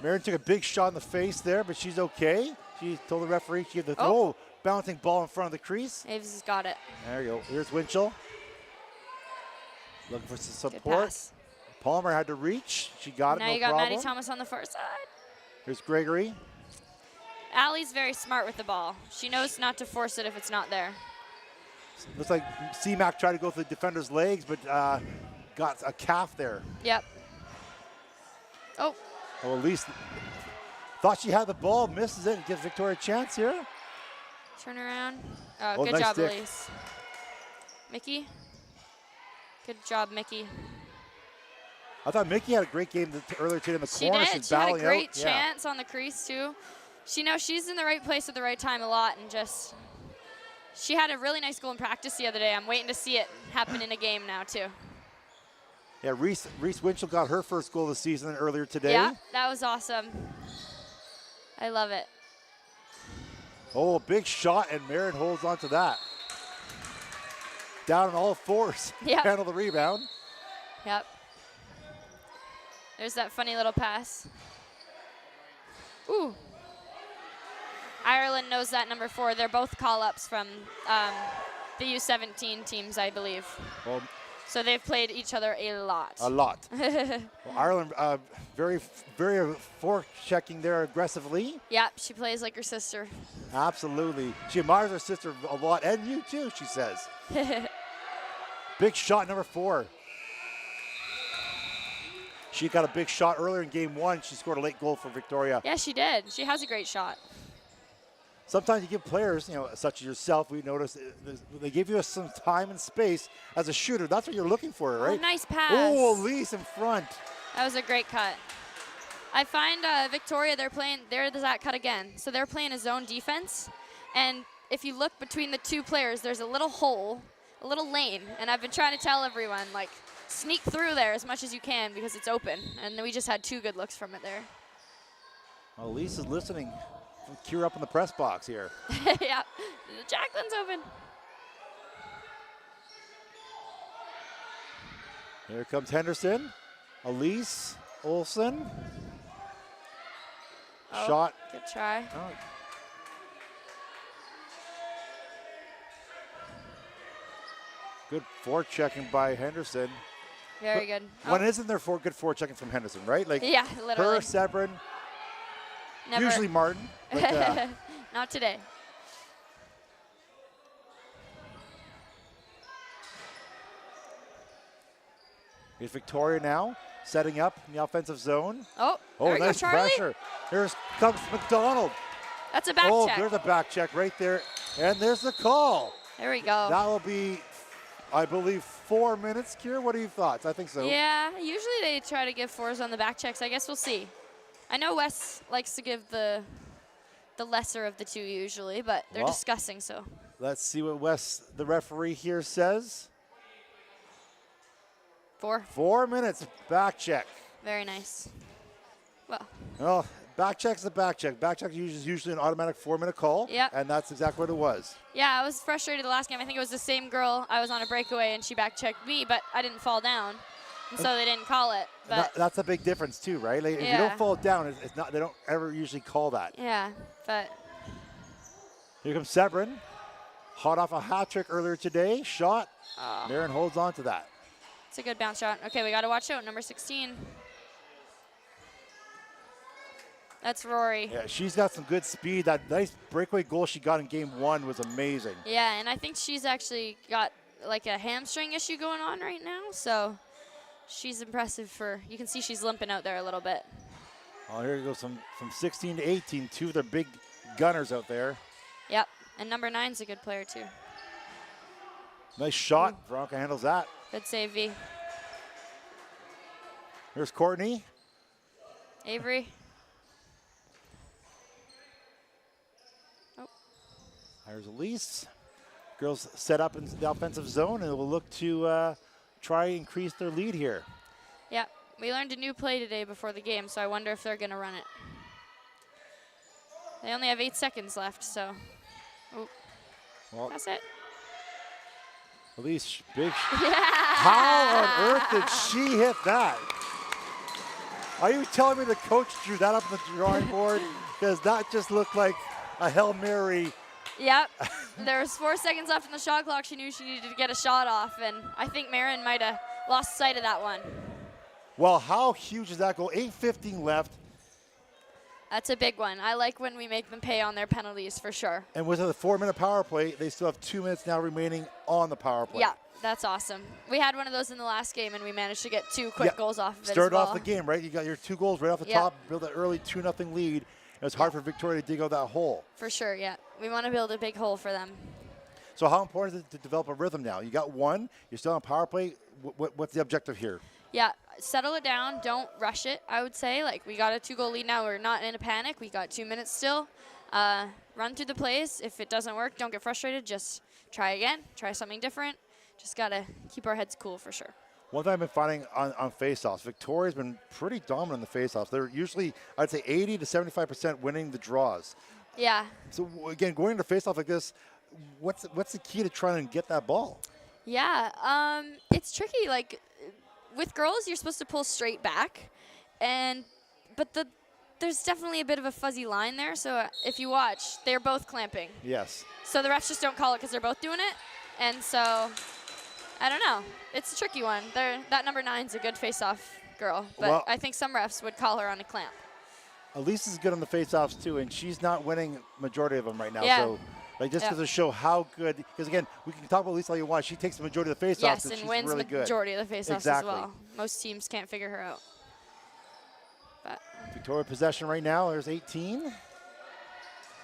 S1: Marin took a big shot in the face there, but she's okay. She told the referee she gave the bouncing ball in front of the crease.
S5: Aves has got it.
S1: There you go. Here's Winchell. Looking for some
S5: Good
S1: support.
S5: pass.
S1: Palmer had to reach. She got
S5: Now
S1: it, no
S5: you got
S1: problem.
S5: Maddie Thomas on the far side.
S1: Here's Gregory.
S5: Allie's very smart with the ball. She knows not to force it if it's not there.
S1: Looks like C-Mac tried to go for the defender's legs, but got a calf there.
S5: Yep. Oh.
S1: Well, at least thought she had the ball, misses it, and gives Victoria a chance here.
S5: Turn around.
S1: Oh,
S5: Good
S1: nice
S5: job,
S1: stick.
S5: Elise. Mickey. Good job, Mickey.
S1: I thought Mickey had a great game earlier today in the
S5: She
S1: corner.
S5: did.
S1: She's
S5: She had a
S1: battling
S5: great
S1: out.
S5: chance on the crease, too. She knows she's in the right place at the right time a lot, and just, she had a really nice goal in practice the other day. I'm waiting to see it happen in a game now, too.
S1: Yeah, Reese Winchell got her first goal of the season earlier today.
S5: Yeah, that was awesome. I love it.
S1: Oh, a big shot, and Marin holds on to that. Down on all fours.
S5: Yep.
S1: Handle the rebound.
S5: Yep. There's that funny little pass. Ooh. Ireland knows that number 4. They're both call-ups from the U17 teams, I believe.
S1: Well,
S5: So they've played each other a lot.
S1: a lot. Well, Ireland very forechecking there aggressively.
S5: Yep, she plays like her sister.
S1: Absolutely. She admires her sister a lot, and you too, she says. Big shot, number 4. She got a big shot earlier in game 1. She scored a late goal for Victoria.
S5: Yeah, she did. She has a great shot.
S1: Sometimes you give players, such as yourself, we notice they give you some time and space as a shooter. That's what you're looking for, right?
S5: Oh, nice pass.
S1: Oh, Elise in front.
S5: That was a great cut. I find Victoria, there's that cut again. So they're playing a zone defense. And if you look between the two players, there's a little hole, a little lane. And I've been trying to tell everyone, like, sneak through there as much as you can because it's open. And we just had 2 good looks from it there.
S1: Well, Elise is listening. Cure up in the press box here.
S5: Yeah, Jacqueline's open.
S1: Here comes Henderson. Elise Olsen.
S5: Oh,
S1: Shot.
S5: Good try.
S1: Oh. Good forechecking by Henderson.
S5: Very good.
S1: When isn't there good forechecking from Henderson, right? Like
S5: Yeah, literally.
S1: her, Sebrin,
S5: Never.
S1: usually Martin. But,
S5: Not today.
S1: here's Victoria now, setting up in the offensive zone.
S5: Oh,
S1: Oh,
S5: there we
S1: nice
S5: go, Charlie.
S1: pressure. Here comes McDonald.
S5: That's a back
S1: Oh,
S5: check.
S1: there's a back check right there. And there's the call.
S5: There we go.
S1: That will be, I believe, 4 minutes. Kier, what are your thoughts? I think so.
S5: Yeah, usually they try to give 4s on the back checks. I guess we'll see. I know Wes likes to give the lesser of the 2 usually, but they're
S1: Well,
S5: discussing, so.
S1: Let's see what Wes, the referee here, says.
S5: 4.
S1: 4 minutes, back check.
S5: Very nice. Well,
S1: Well, back check's a back check. Back check is usually an automatic 4-minute call.
S5: Yep.
S1: And that's exactly what it was.
S5: yeah, I was frustrated the last game. I think it was the same girl. I was on a breakaway, and she back checked me, but I didn't fall down. And so they didn't call it.
S1: And
S5: But
S1: that's a big difference too, right? Like, if you
S5: Yeah.
S1: don't fall down, it's not. They don't ever usually call that.
S5: yeah, but
S1: Here comes Sebrin. Hot off a hat trick earlier today. Shot.
S5: oh,
S1: Marin holds on to that.
S5: it's a good bounce shot. Okay, we got to watch out. Number 16. That's Rory.
S1: Yeah, she's got some good speed. That nice breakaway goal she got in game 1 was amazing.
S5: Yeah, and I think she's actually got like a hamstring issue going on right now, so she's impressive you can see she's limping out there a little bit.
S1: Oh, here goes from 16 to 18. 2 of their big gunners out there.
S5: Yep, and number 9's a good player too.
S1: Nice shot. Veronica handles that.
S5: Good save, V.
S1: Here's Courtney.
S5: Avery.
S1: There's Elise. Girls set up in the offensive zone and will look to try and increase their lead here.
S5: Yep, we learned a new play today before the game, so I wonder if they're going to run it. They only have 8 seconds left, so. Oh,
S1: Well,
S5: that's it.
S1: Elise, big.
S5: Yeah.
S1: How on earth did she hit that? Are you telling me the coach drew that up on the drawing board? Because that just looked like a Hail Mary.
S5: Yep. There was 4 seconds left in the shot clock. She knew she needed to get a shot off, and I think Marin might have lost sight of that one.
S1: Well, how huge is that goal? 8:15 left.
S5: That's a big one. I like when we make them pay on their penalties for sure.
S1: And with a 4-minute power play, they still have 2 minutes now remaining on the power play.
S5: Yeah, that's awesome. We had one of those in the last game, and we managed to get 2 quick goals off of it
S1: Start
S5: as well.
S1: off the game, right? You got your 2 goals right off the
S5: Yep.
S1: top, build an early 2-0 lead. It was hard for Victoria to dig out that hole.
S5: For sure, yeah. We want to build a big hole for them.
S1: So how important is it to develop a rhythm now? You got 1, you're still on power play. What's the objective here?
S5: Yeah, settle it down. Don't rush it, I would say. Like, we got a 2-goal lead now. We're not in a panic. We got 2 minutes still. Run through the plays. If it doesn't work, don't get frustrated. Just try again. Try something different. Just got to keep our heads cool for sure.
S1: One thing I've been finding on faceoffs, Victoria's been pretty dominant in the faceoffs. They're usually, I'd say, 80 to 75% winning the draws.
S5: Yeah.
S1: So again, going into faceoff like this, what's the key to trying to get that ball?
S5: Yeah. It's tricky. Like with girls, you're supposed to pull straight back, but there's definitely a bit of a fuzzy line there. So if you watch, they're both clamping.
S1: Yes.
S5: So the refs just don't call it because they're both doing it, and so. I don't know. It's a tricky one. That number 9's a good face-off girl, but
S1: well,
S5: I think some refs would call her on a clamp.
S1: Elise is good on the face-offs too, and she's not winning majority of them right now.
S5: Yeah.
S1: So, like, just to show how good, because again, we can talk about Elise all you want. She takes the majority of the face-offs,
S5: Yes, and
S1: she's
S5: wins
S1: really
S5: the
S1: good.
S5: majority of the face-offs
S1: Exactly.
S5: as well. Most teams can't figure her out. But
S1: Victoria possession right now. There's 18.
S5: ooh.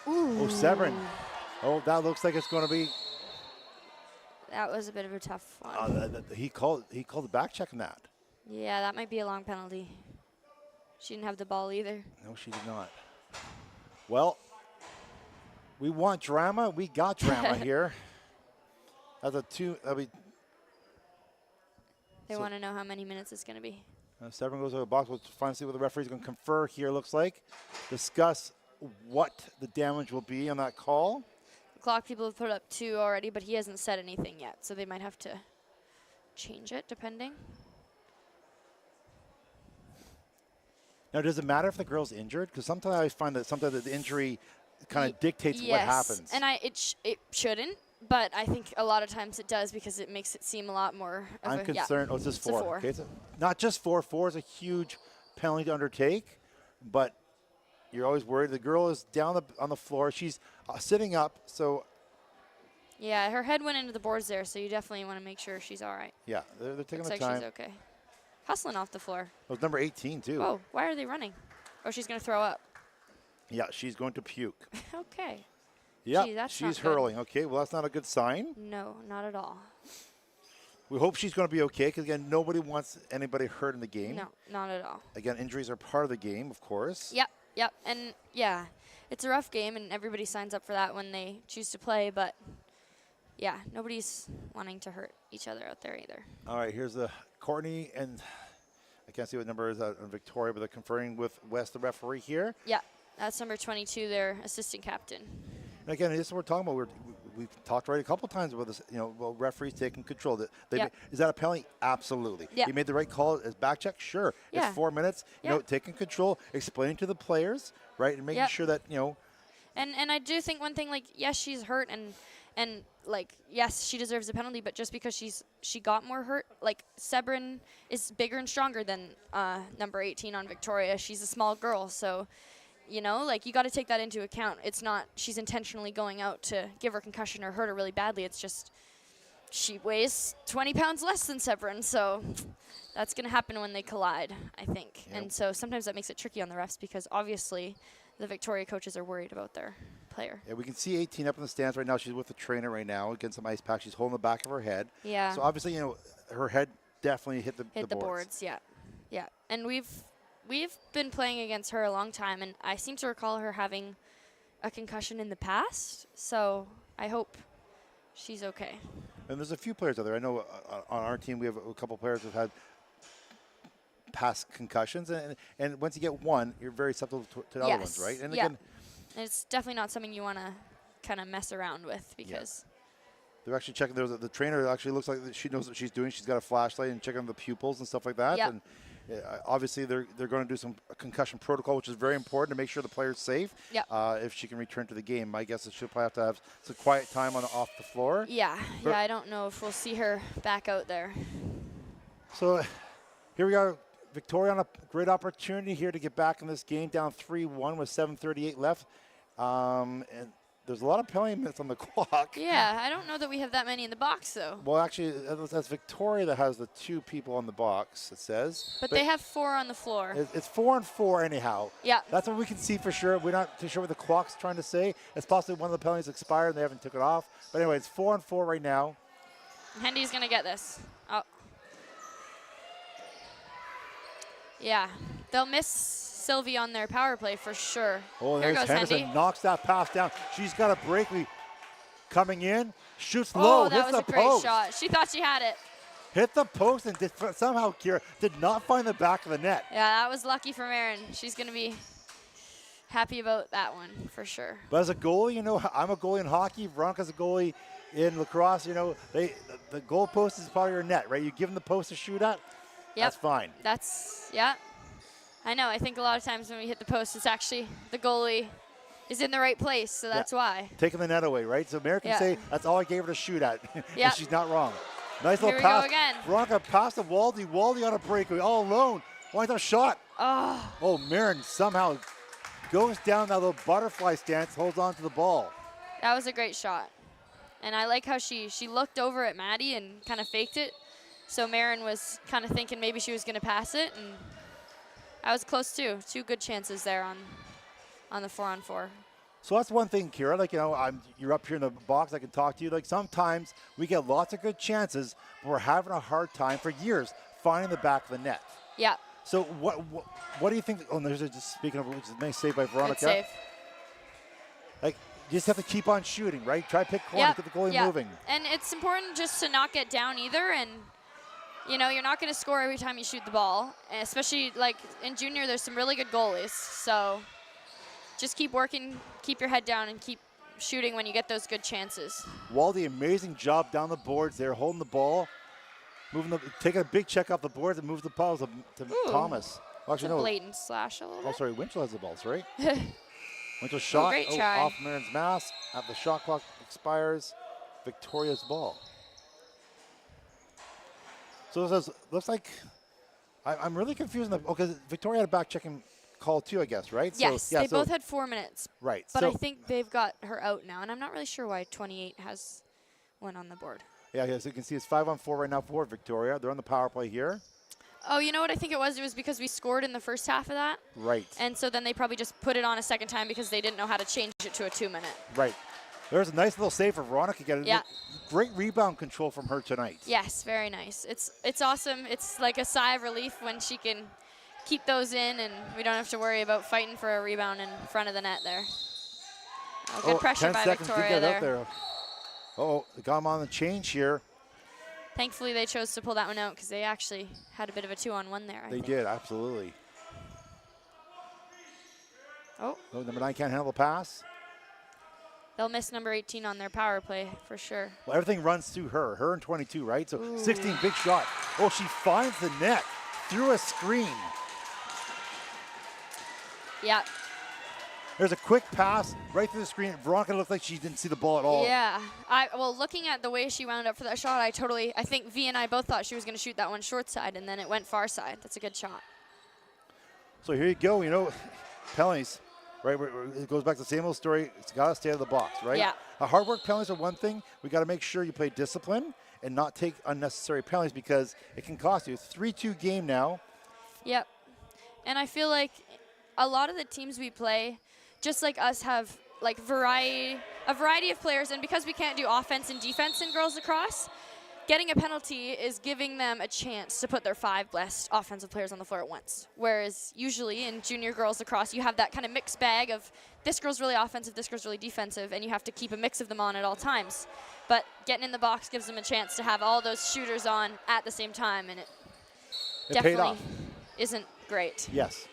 S1: Oh, Severin. Oh, that looks like it's going to be.
S5: That was a bit of a tough one.
S1: He called the back check on that.
S5: Yeah, that might be a long penalty. She didn't have the ball either.
S1: No, she did not. Well, we want drama. We got drama here. That's a two.
S5: They want to know how many minutes it's going to be.
S1: Severin goes to the box. We'll finally see what the referee's going to confer here. Looks like discuss what the damage will be on that call.
S5: Clock people have put up 2 already, but he hasn't said anything yet, so they might have to change it depending.
S1: Now, does it matter if the girl's injured? Because sometimes I find that sometimes the injury kind of dictates what happens.
S5: And it shouldn't, but I think a lot of times it does because it makes it seem a lot more.
S1: I'm concerned.
S5: Yeah.
S1: Oh, it's just
S5: It's a
S1: 4.
S5: 4.
S1: Okay, so not just 4. 4 is a huge penalty to undertake, but you're always worried. The girl is down on the floor. She's sitting up, so.
S5: Yeah, her head went into the boards there, so you definitely want to make sure she's all right.
S1: Yeah, they're taking
S5: Looks
S1: the
S5: like
S1: time.
S5: she's okay. Hustling off the floor.
S1: It was number 18 too.
S5: Oh, why are they running? Oh, she's going to throw up.
S1: Yeah, she's going to puke.
S5: Okay.
S1: Yeah,
S5: Gee, that's
S1: she's
S5: not good.
S1: hurling. Okay, well, that's not a good sign.
S5: No, not at all.
S1: We hope she's going to be okay because, again, nobody wants anybody hurt in the game.
S5: No, not at all.
S1: Again, injuries are part of the game, of course.
S5: Yep. And, yeah, it's a rough game, and everybody signs up for that when they choose to play. But, yeah, nobody's wanting to hurt each other out there either.
S1: All right, here's the Courtney, and I can't see what number is on Victoria, but they're conferring with Wes, the referee here.
S5: Yeah, that's number 22, their assistant captain.
S1: And again, this is what we're talking about. We've talked already a couple times about this. Well, referees taking control. Is that a penalty? Absolutely.
S5: Yeah.
S1: He made the right call as back check. Sure.
S5: Yeah.
S1: It's 4 minutes.
S5: Yeah.
S1: Taking control, explaining to the players, right, and making sure that
S5: And I do think one thing, like, yes, she's hurt, and like, yes, she deserves a penalty, but just because she got more hurt, like, Severin is bigger and stronger than number 18 on Victoria. She's a small girl, so. Like, you got to take that into account. It's not she's intentionally going out to give her concussion or hurt her really badly. It's just she weighs 20 pounds less than Severin, so that's going to happen when they collide, I think.
S1: Yep.
S5: And so sometimes that makes it tricky on the refs because obviously the Victoria coaches are worried about their player.
S1: Yeah, we can see 18 up in the stands right now. She's with the trainer right now against some ice pack. She's holding the back of her head.
S5: Yeah.
S1: So obviously, her head definitely hit the
S5: boards. Yeah. And we've been playing against her a long time, and I seem to recall her having a concussion in the past, so I hope she's okay.
S1: And there's a few players out there. I know on our team we have a couple players who've had past concussions, and once you get one, you're very susceptible to the other ones, right? And again,
S5: it's definitely not something you want to kind of mess around with because
S1: they're actually checking. The trainer actually looks like she knows what she's doing. She's got a flashlight and checking the pupils and stuff like that.
S5: Yep.
S1: And obviously, they're going to do some concussion protocol, which is very important to make sure the player's safe.
S5: Yep.
S1: If she can return to the game, my guess is she'll probably have to have some quiet time off the floor.
S5: Yeah. I don't know if we'll see her back out there.
S1: So here we are. Victoria on a great opportunity here to get back in this game, down 3-1 with 7:38 left. And there's a lot of penalty minutes on the clock.
S5: Yeah, I don't know that we have that many in the box, though.
S1: Well, actually, that's Victoria that has the 2 people on the box, it says.
S5: But they have 4 on the floor.
S1: It's 4-4 anyhow.
S5: Yeah.
S1: That's what we can see for sure. We're not too sure what the clock's trying to say. It's possibly one of the penalties expired and they haven't took it off. But anyway, it's 4-4 right now.
S5: Hendy's going to get this. Oh. Yeah, they'll miss Sylvie on their power play for sure.
S1: Oh,
S5: There
S1: there's
S5: goes
S1: Henderson,
S5: Hendy.
S1: knocks that pass down. She's got a break. Coming in, shoots
S5: Oh,
S1: low,
S5: that
S1: hits
S5: was
S1: the
S5: a great
S1: post.
S5: shot. She thought she had it.
S1: hit the post and somehow Kira did not find the back of the net.
S5: Yeah, that was lucky for Marin. She's going to be happy about that one for sure.
S1: But as a goalie, I'm a goalie in hockey. Veronica's a goalie in lacrosse. The goal post is part of your net, right? You give them the post to shoot at, that's fine.
S5: Yeah. I know. I think a lot of times when we hit the post, it's actually the goalie is in the right place, so that's why.
S1: Taking the net away, right? So Mary can say, that's all I gave her to shoot at.
S5: Yeah.
S1: And she's not wrong. Nice
S5: Here
S1: little
S5: we
S1: pass.
S5: go again.
S1: Veronica passed to Waldy. Waldy on a breakaway, all alone. Winds up shot. Oh, Marin somehow goes down that little butterfly stance, holds on to the ball.
S5: That was a great shot. And I like how she looked over at Maddie and kind of faked it. So Marin was kind of thinking maybe she was going to pass it, and I was close too. 2 good chances there on the 4-on-4.
S1: So that's one thing, Kira. You're up here in the box. I can talk to you. Like sometimes we get lots of good chances, but we're having a hard time for years finding the back of the net.
S5: Yeah.
S1: So what do you think? Oh, there's just speaking of which, is a nice save by Veronica.
S5: Good save.
S1: Like you just have to keep on shooting, right? Try to pick corners, get the goalie moving.
S5: And it's important just to not get down either. And you're not going to score every time you shoot the ball, and especially like in junior. There's some really good goalies, so just keep working, keep your head down, and keep shooting when you get those good chances.
S1: Waldy, amazing job down the boards there, holding the ball, taking a big check off the boards and moves the ball to Thomas. Well,
S5: actually, it's a blatant slash a little bit.
S1: Oh, sorry, Winchell has the ball, sorry. Winchell shot
S5: great try.
S1: Off Marin's mask. The shot clock expires. Victoria's ball. So this looks like I'm really confused. Because Victoria had a back checking call too, I guess, right?
S5: Yes, they both had 4 minutes.
S1: Right.
S5: But I think they've got her out now, and I'm not really sure why 28 has one on the board.
S1: Yeah, as you can see, it's 5-on-4 right now for Victoria. They're on the power play here.
S5: Oh, you know what I think it was? It was because we scored in the first half of that.
S1: Right.
S5: And so then they probably just put it on a second time because they didn't know how to change it to a 2-minute.
S1: Right. There's a nice little save for Veronica.
S5: Yeah.
S1: Great rebound control from her tonight.
S5: Yes, very nice. It's awesome. It's like a sigh of relief when she can keep those in, and we don't have to worry about fighting for a rebound in front of the net there. Good pressure by Victoria there.
S1: Oh, they got him on the change here.
S5: Thankfully, they chose to pull that one out because they actually had a bit of a 2-on-1 there.
S1: They did, absolutely.
S5: Oh,
S1: number 9 can't handle the pass.
S5: They'll miss number 18 on their power play for sure.
S1: Well, everything runs through her and 22, right? So 16, big shot. Oh, she finds the net through a screen.
S5: Yeah.
S1: There's a quick pass right through the screen. Veronica looked like she didn't see the ball at all.
S5: Yeah. Well, looking at the way she wound up for that shot, I think V and I both thought she was going to shoot that one short side, and then it went far side. That's a good shot.
S1: So here you go. Penalties, right? It goes back to the same old story. It's got to stay out of the box, right?
S5: Yeah.
S1: Hard work penalties are one thing. We got to make sure you play discipline and not take unnecessary penalties because it can cost you. 3-2 game now.
S5: Yep. And I feel like a lot of the teams we play, just like us, have like a variety of players, and because we can't do offense and defense in girls lacrosse, getting a penalty is giving them a chance to put their 5 best offensive players on the floor at once. Whereas usually in junior girls lacrosse, you have that kind of mixed bag of this girl's really offensive, this girl's really defensive, and you have to keep a mix of them on at all times. But getting in the box gives them a chance to have all those shooters on at the same time, and it definitely isn't great.
S1: Yes.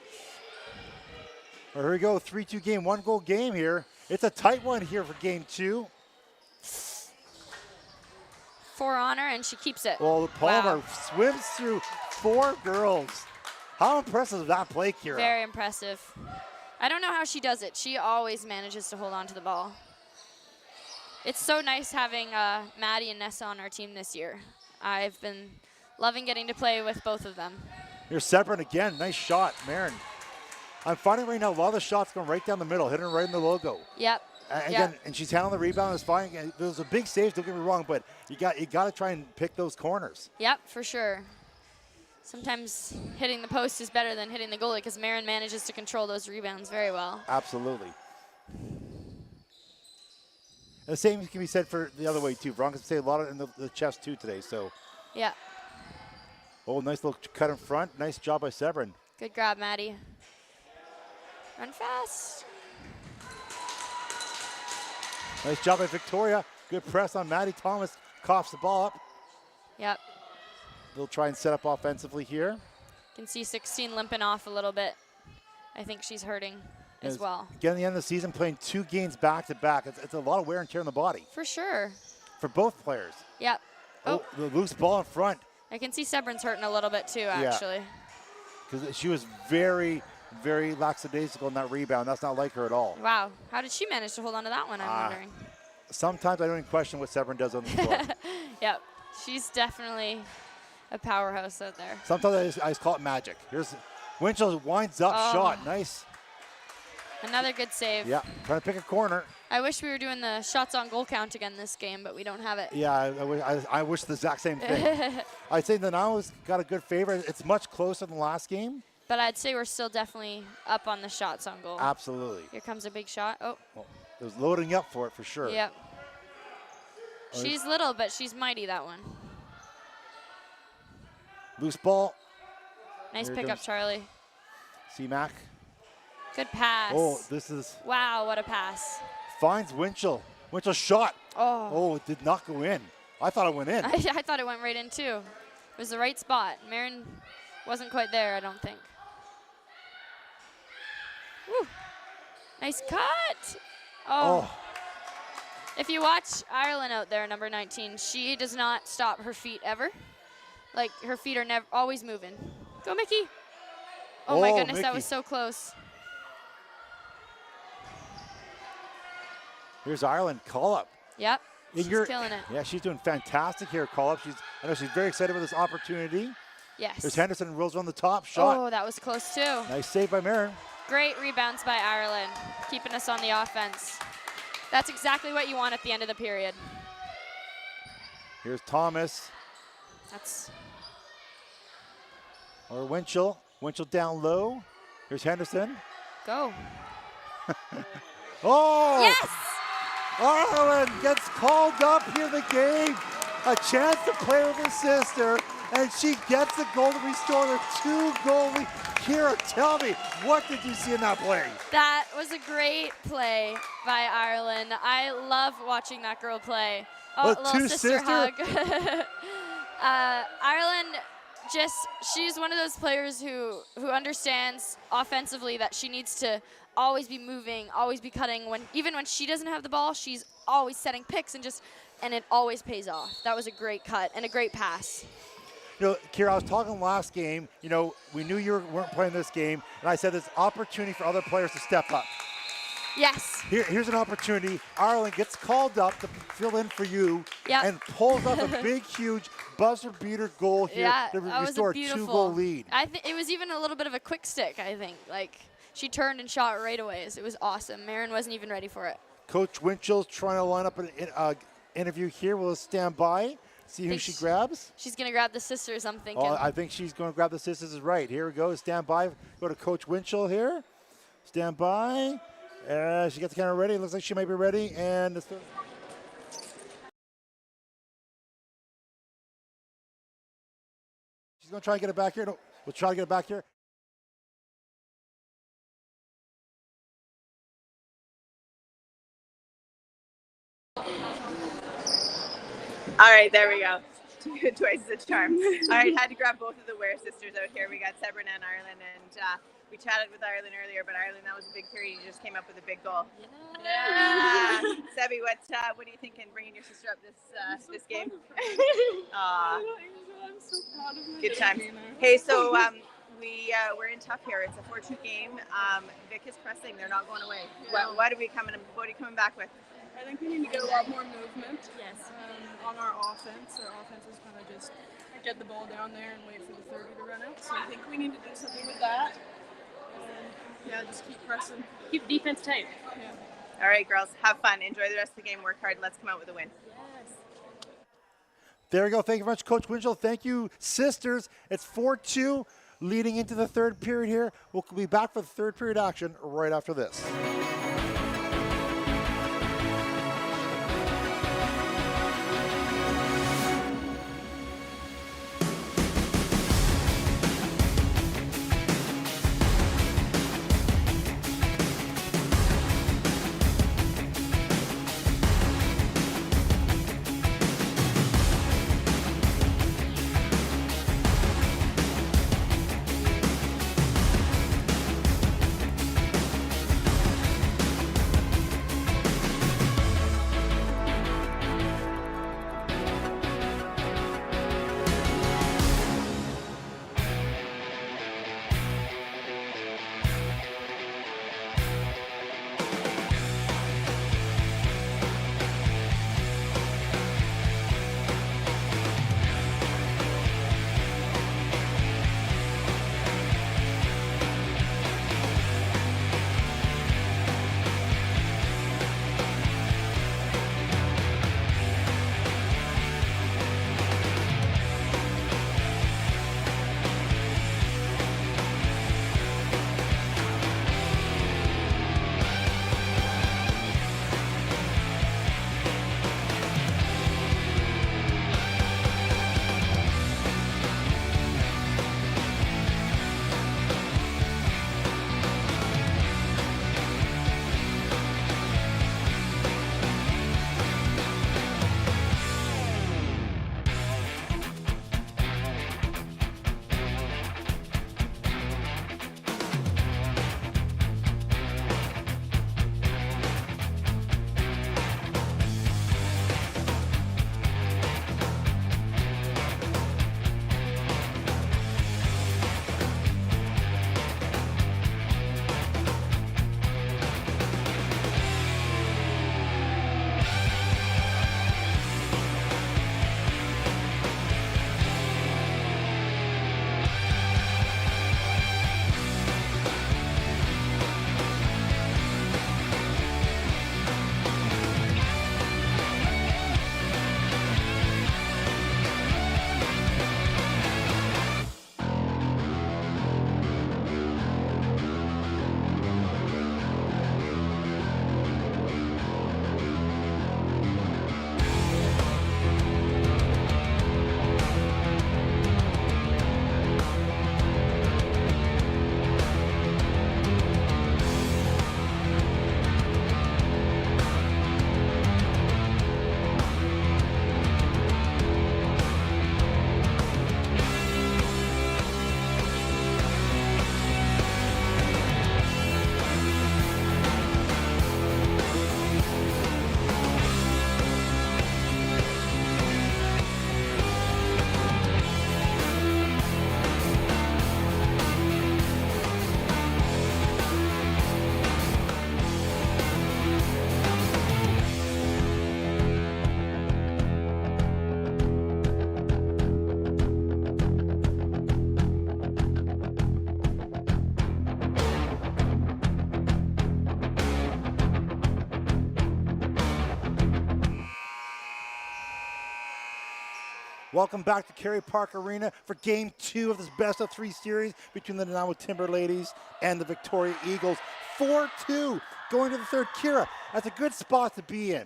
S1: Well, here we go, 3-2 game, 1-goal game here. It's a tight one here for game 2.
S5: 4 on her, and she keeps it.
S1: Well, Palmer swims through 4 girls. How impressive is that play, Kira?
S5: Very impressive. I don't know how she does it. She always manages to hold on to the ball. It's so nice having Maddie and Nessa on our team this year. I've been loving getting to play with both of them. Here's
S1: Sebron again. Nice shot, Marin. I'm finding right now a lot of the shots going right down the middle, hitting her right in the logo.
S5: Yep.
S1: Again, and she's handling the rebound. It's fine. There's a big save. Don't get me wrong, but you got to try and pick those corners.
S5: Yep, for sure. Sometimes hitting the post is better than hitting the goalie because Marin manages to control those rebounds very well.
S1: Absolutely. And the same can be said for the other way too. Broncos say a lot in the chest too today. So.
S5: Yeah.
S1: Oh, nice little cut in front. Nice job by Sebron.
S5: Good grab, Maddie. Run fast.
S1: Nice job by Victoria. Good press on Maddie. Thomas coughs the ball up.
S5: Yep.
S1: they'll try and set up offensively here.
S5: Can see 16 limping off a little bit. I think she's hurting as well.
S1: Getting the end of the season, playing 2 games back-to-back. It's a lot of wear and tear on the body.
S5: For sure.
S1: For both players.
S5: Yep.
S1: Oh, the loose ball in front.
S5: I can see Sebren's hurting a little bit too, actually.
S1: Because she was very, very lackadaisical in that rebound. That's not like her at all.
S5: Wow. How did she manage to hold on to that one, I'm wondering.
S1: Sometimes I don't even question what Sebren does on the floor.
S5: Yep. She's definitely a powerhouse out there.
S1: Sometimes I just call it magic. Here's Winchell winds up shot. Nice.
S5: Another good save.
S1: Yeah, trying to pick a corner.
S5: I wish we were doing the shots on goal count again this game, but we don't have it.
S1: Yeah, I wish the exact same thing. I'd say Nanaimo's got a good favor. It's much closer than the last game.
S5: But I'd say we're still definitely up on the shots on goal.
S1: Absolutely.
S5: Here comes a big shot. Oh.
S1: Well, it was loading up for it for sure.
S5: Yep. She's little, but she's mighty, that one.
S1: Loose ball.
S5: Nice pickup, Charlie.
S1: C-Mac.
S5: Good pass.
S1: Oh, this is.
S5: Wow, what a pass.
S1: Finds Winchell. Winchell shot. Oh, it did not go in. I thought it went in.
S5: I thought it went right in, too. It was the right spot. Marin wasn't quite there, I don't think. Woo. Nice cut. Oh. If you watch Ireland out there, number 19, she does not stop her feet ever. Like, her feet are never always moving. Go, Mickey. Oh my goodness,
S1: Mickey.
S5: That was so close.
S1: Here's Ireland call up.
S5: Yep, she's killing it.
S1: Yeah, she's doing fantastic here, call up. I know she's very excited about this opportunity.
S5: Yes.
S1: There's Henderson rolls on the top shot.
S5: Oh, that was close too.
S1: Nice save by Marin.
S5: Great rebounds by Ireland, keeping us on the offense. That's exactly what you want at the end of the period.
S1: Here's Thomas. Or Winchell. Winchell down low. Here's Henderson.
S5: Go.
S1: Oh!
S5: Yes!
S1: Ireland gets called up here in the game. A chance to play with her sister, and she gets the goal to restore the 2-goal lead. Kira, tell me, what did you see in that play?
S5: That was a great play by Ireland. I love watching that girl play. Oh, a little sister hug. Ireland, she's one of those players who understands offensively that she needs to always be moving, always be cutting. Even when she doesn't have the ball, she's always setting picks and it always pays off. That was a great cut and a great pass.
S1: You know, Kira, I was talking last game. You know, we knew you weren't playing this game, and I said there's opportunity for other players to step up.
S5: Yes.
S1: Here's an opportunity. Ireland gets called up to fill in for you and pulls off a big, huge buzzer beater goal here to restore a 2-goal lead.
S5: It was even a little bit of a quick stick, I think. Like, she turned and shot right away. It was awesome. Marin wasn't even ready for it.
S1: Coach Winchell's trying to line up an interview here. We'll stand by, see who she grabs.
S5: She's going to grab the sisters, I'm thinking.
S1: Oh, I think she's going to grab the sisters is right. Here we go. Stand by. Go to Coach Winchell here. Stand by. She gets the camera ready. Looks like she might be ready. And she's going to try and get it back here. No, we'll try to get it back here.
S3: All right, there we go. Twice the charm. All right, had to grab both of the Ware sisters out here. We got Sebren and Ireland, and we chatted with Ireland earlier, but Ireland, that was a big period. You just came up with a big goal. Yeah. Sebi, what are you thinking, bringing your sister up this game?
S6: I'm so proud of her.
S3: Good times. Hey, so we're in tough here. It's a 4-2 game. Vic is pressing. They're not going away.
S6: Yeah.
S3: What are you coming back with?
S6: I think we need to get a lot more movement on our offense. Our offense is kind of just get the ball down there and wait for the 30 to run out. So I think we need to do something with that. And just keep pressing.
S4: Keep defense tight.
S6: Yeah.
S3: All right, girls, have fun. Enjoy the rest of the game. Work hard. Let's come out with a win.
S6: Yes.
S1: There we go. Thank you very much, Coach Winchell. Thank you, sisters. It's 4-2 leading into the third period here. We'll be back for the third period action right after this. Welcome back to Kerry Park Arena for Game 2 of this best-of-3 series between the Nanaimo Timberladies and the Victoria Eagles. 4-2 going to the third. Kira, that's a good spot to be in.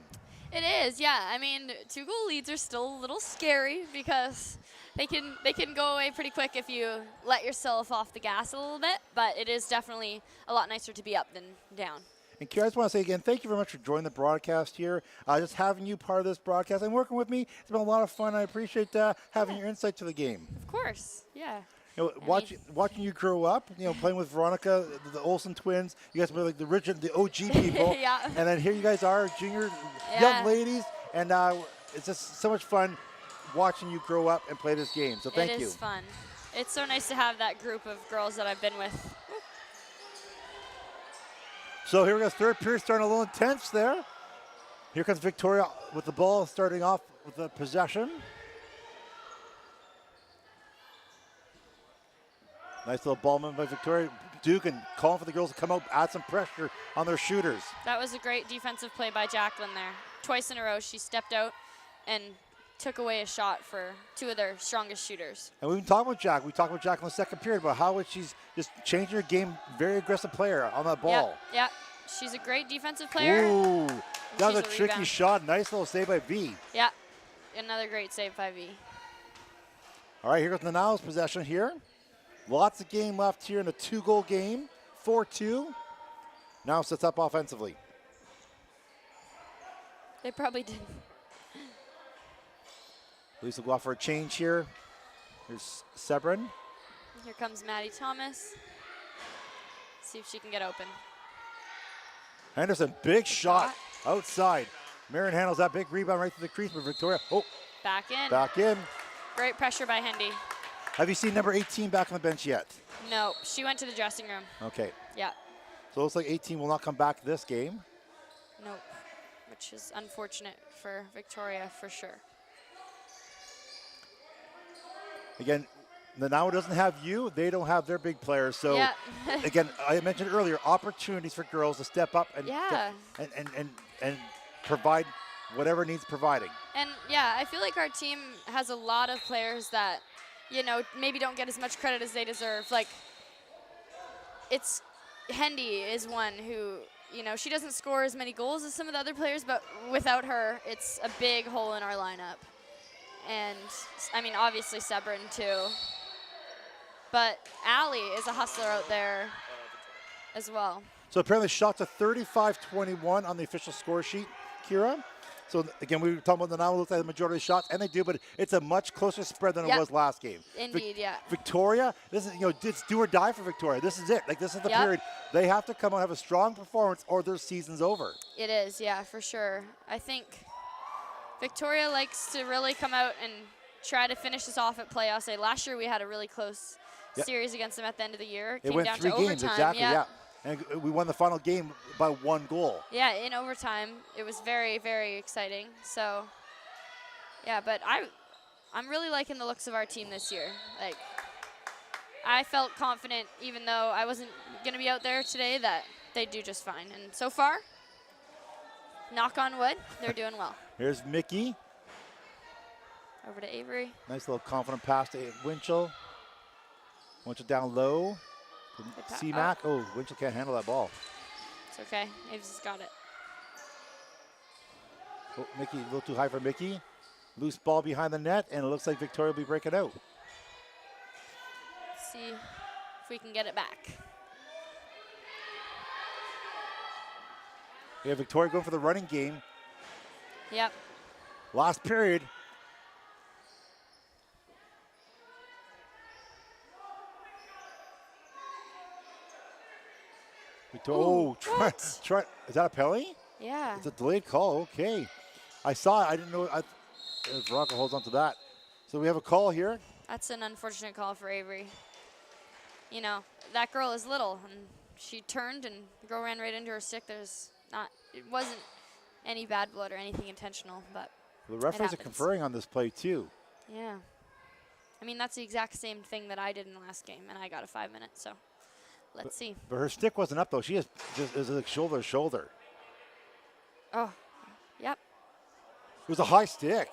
S5: It is, yeah. I mean, 2-goal leads are still a little scary because they can go away pretty quick if you let yourself off the gas a little bit, but it is definitely a lot nicer to be up than down.
S1: And Kira, I just want to say again, thank you very much for joining the broadcast here. Just having you part of this broadcast and working with me, it's been a lot of fun. I appreciate having your insight to the game.
S5: Of course, yeah.
S1: You know, watching you grow up, playing with Veronica, the Olsen twins, you guys were like the OG people.
S5: Yeah.
S1: And then here you guys are, junior young ladies, and it's just so much fun watching you grow up and play this game. So thank you.
S5: It is fun. It's so nice to have that group of girls that I've been with.
S1: So here we go, third period starting a little intense there. Here comes Victoria with the ball, starting off with the possession. Nice little ball movement by Victoria. Duke and calling for the girls to come out, add some pressure on their shooters.
S5: That was a great defensive play by Jacqueline there. Twice in a row, she stepped out and took away a shot for two of their strongest shooters.
S1: And we've been talking about Jack. We talked about Jack in the second period about how she's just changing her game. Very aggressive player on that ball.
S5: Yeah, she's a great defensive player.
S1: Ooh, that was a
S5: She's
S1: tricky
S5: rebound.
S1: shot. Nice little save by V.
S5: Yeah, another great save by V.
S1: All right, here goes Nanaimo's possession here. Lots of game left here in a 2-goal game. 4-2. Now sets up offensively.
S5: They probably didn't.
S1: Lisa will go off for a change here. Here's Sebrin.
S5: Here comes Maddie Thomas. See if she can get open.
S1: Henderson, big shot outside. Marion handles that big rebound right to the crease, but Victoria,
S5: Back in.
S1: back in.
S5: Great pressure by Hendy.
S1: Have you seen number 18 back on the bench yet?
S5: No, she went to the dressing room.
S1: Okay.
S5: Yeah,
S1: So it looks like 18 will not come back this game.
S5: nope, which is unfortunate for Victoria for sure.
S1: Again, Nanaimo doesn't have you. They don't have their big players. So,
S5: Yeah.
S1: again, I mentioned earlier, opportunities for girls to step up and
S5: Yeah.
S1: and provide whatever needs providing.
S5: And yeah, I feel like our team has a lot of players that, maybe don't get as much credit as they deserve. Like, Hendy is one who, she doesn't score as many goals as some of the other players, but without her, it's a big hole in our lineup. And, I mean, obviously Sebrin too. But Allie is a hustler out there as well.
S1: So apparently shots are 35-21 on the official score sheet, Kira. So again, we were talking about Nanaimo looks like the majority of shots, and they do, but it's a much closer spread than it was last game.
S5: Indeed, yeah.
S1: Victoria, this is, it's do or die for Victoria. This is it. Like, this is the period. They have to come out and have a strong performance or their season's over.
S5: It is, yeah, for sure. I think Victoria likes to really come out and try to finish this off at playoffs. Last year we had a really close series against them at the end of the year.
S1: It
S5: Came
S1: went
S5: down
S1: 3
S5: to
S1: games,
S5: overtime.
S1: exactly, yeah. And we won the final game by 1 goal.
S5: Yeah, in overtime. It was very, very exciting. So, yeah, but I'm really liking the looks of our team this year. Like, I felt confident, even though I wasn't going to be out there today, that they do just fine. And so far, knock on wood, they're doing well.
S1: Here's Mickey.
S5: Over to Avery.
S1: Nice little confident pass to Winchell. Winchell down low. C-Mac. Oh, Winchell can't handle that ball.
S5: It's okay. Aves has got it.
S1: Oh, Mickey, a little too high for Mickey. Loose ball behind the net, and it looks like Victoria will be breaking out.
S5: Let's see if we can get it back.
S1: We have Victoria going for the running game.
S5: Yep.
S1: Last period.
S5: Ooh,
S1: try. Is that a penalty?
S5: Yeah.
S1: It's a delayed call. Okay. I saw it. I didn't know. Veronica holds on to that. So we have a call here.
S5: That's an unfortunate call for Avery. That girl is little, and she turned, and the girl ran right into her stick. It wasn't any bad blood or anything intentional, but
S1: The referees are
S5: happens.
S1: conferring on this play too.
S5: Yeah. I mean, that's the exact same thing that I did in the last game, and I got a 5 minute, so let's see.
S1: But her stick wasn't up though. She is like shoulder to shoulder.
S5: Oh, yep.
S1: It was a high stick.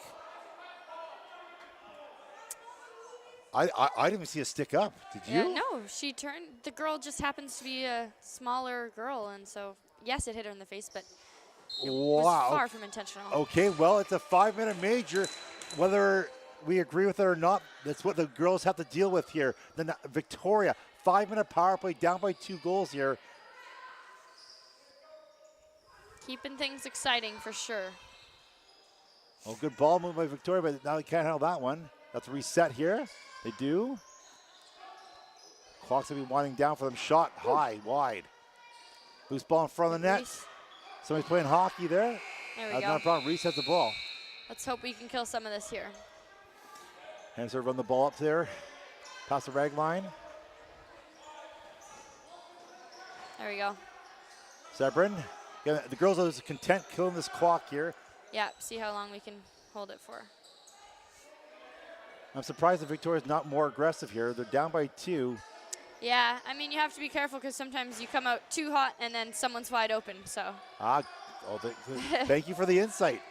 S1: I didn't even see a stick up. Did you?
S5: Yeah, no, she turned. The girl just happens to be a smaller girl, and so yes, it hit her in the face, but it was
S1: Wow.
S5: far from intentional.
S1: Okay, well, it's a 5-minute major. Whether we agree with it or not, that's what the girls have to deal with here. Then Victoria, 5-minute power play, down by 2 goals here.
S5: Keeping things exciting for sure.
S1: Oh, good ball move by Victoria, but now they can't handle that one. That's a reset here. They do. Clock's going to be winding down for them. Shot high, wide. Loose ball in front of the net.
S5: Reese.
S1: Somebody's playing hockey there.
S5: There we
S1: That's
S5: go.
S1: not a problem. Reese has the ball.
S5: Let's hope we can kill some of this here.
S1: And so run the ball up there. Past the rag line.
S5: There we go.
S1: Sebrin. Yeah, the girls are content killing this clock here.
S5: Yeah, see how long we can hold it for.
S1: I'm surprised that Victoria's not more aggressive here. They're down by 2.
S5: Yeah, I mean, you have to be careful because sometimes you come out too hot and then someone's wide open, so.
S1: Thank you for the insight.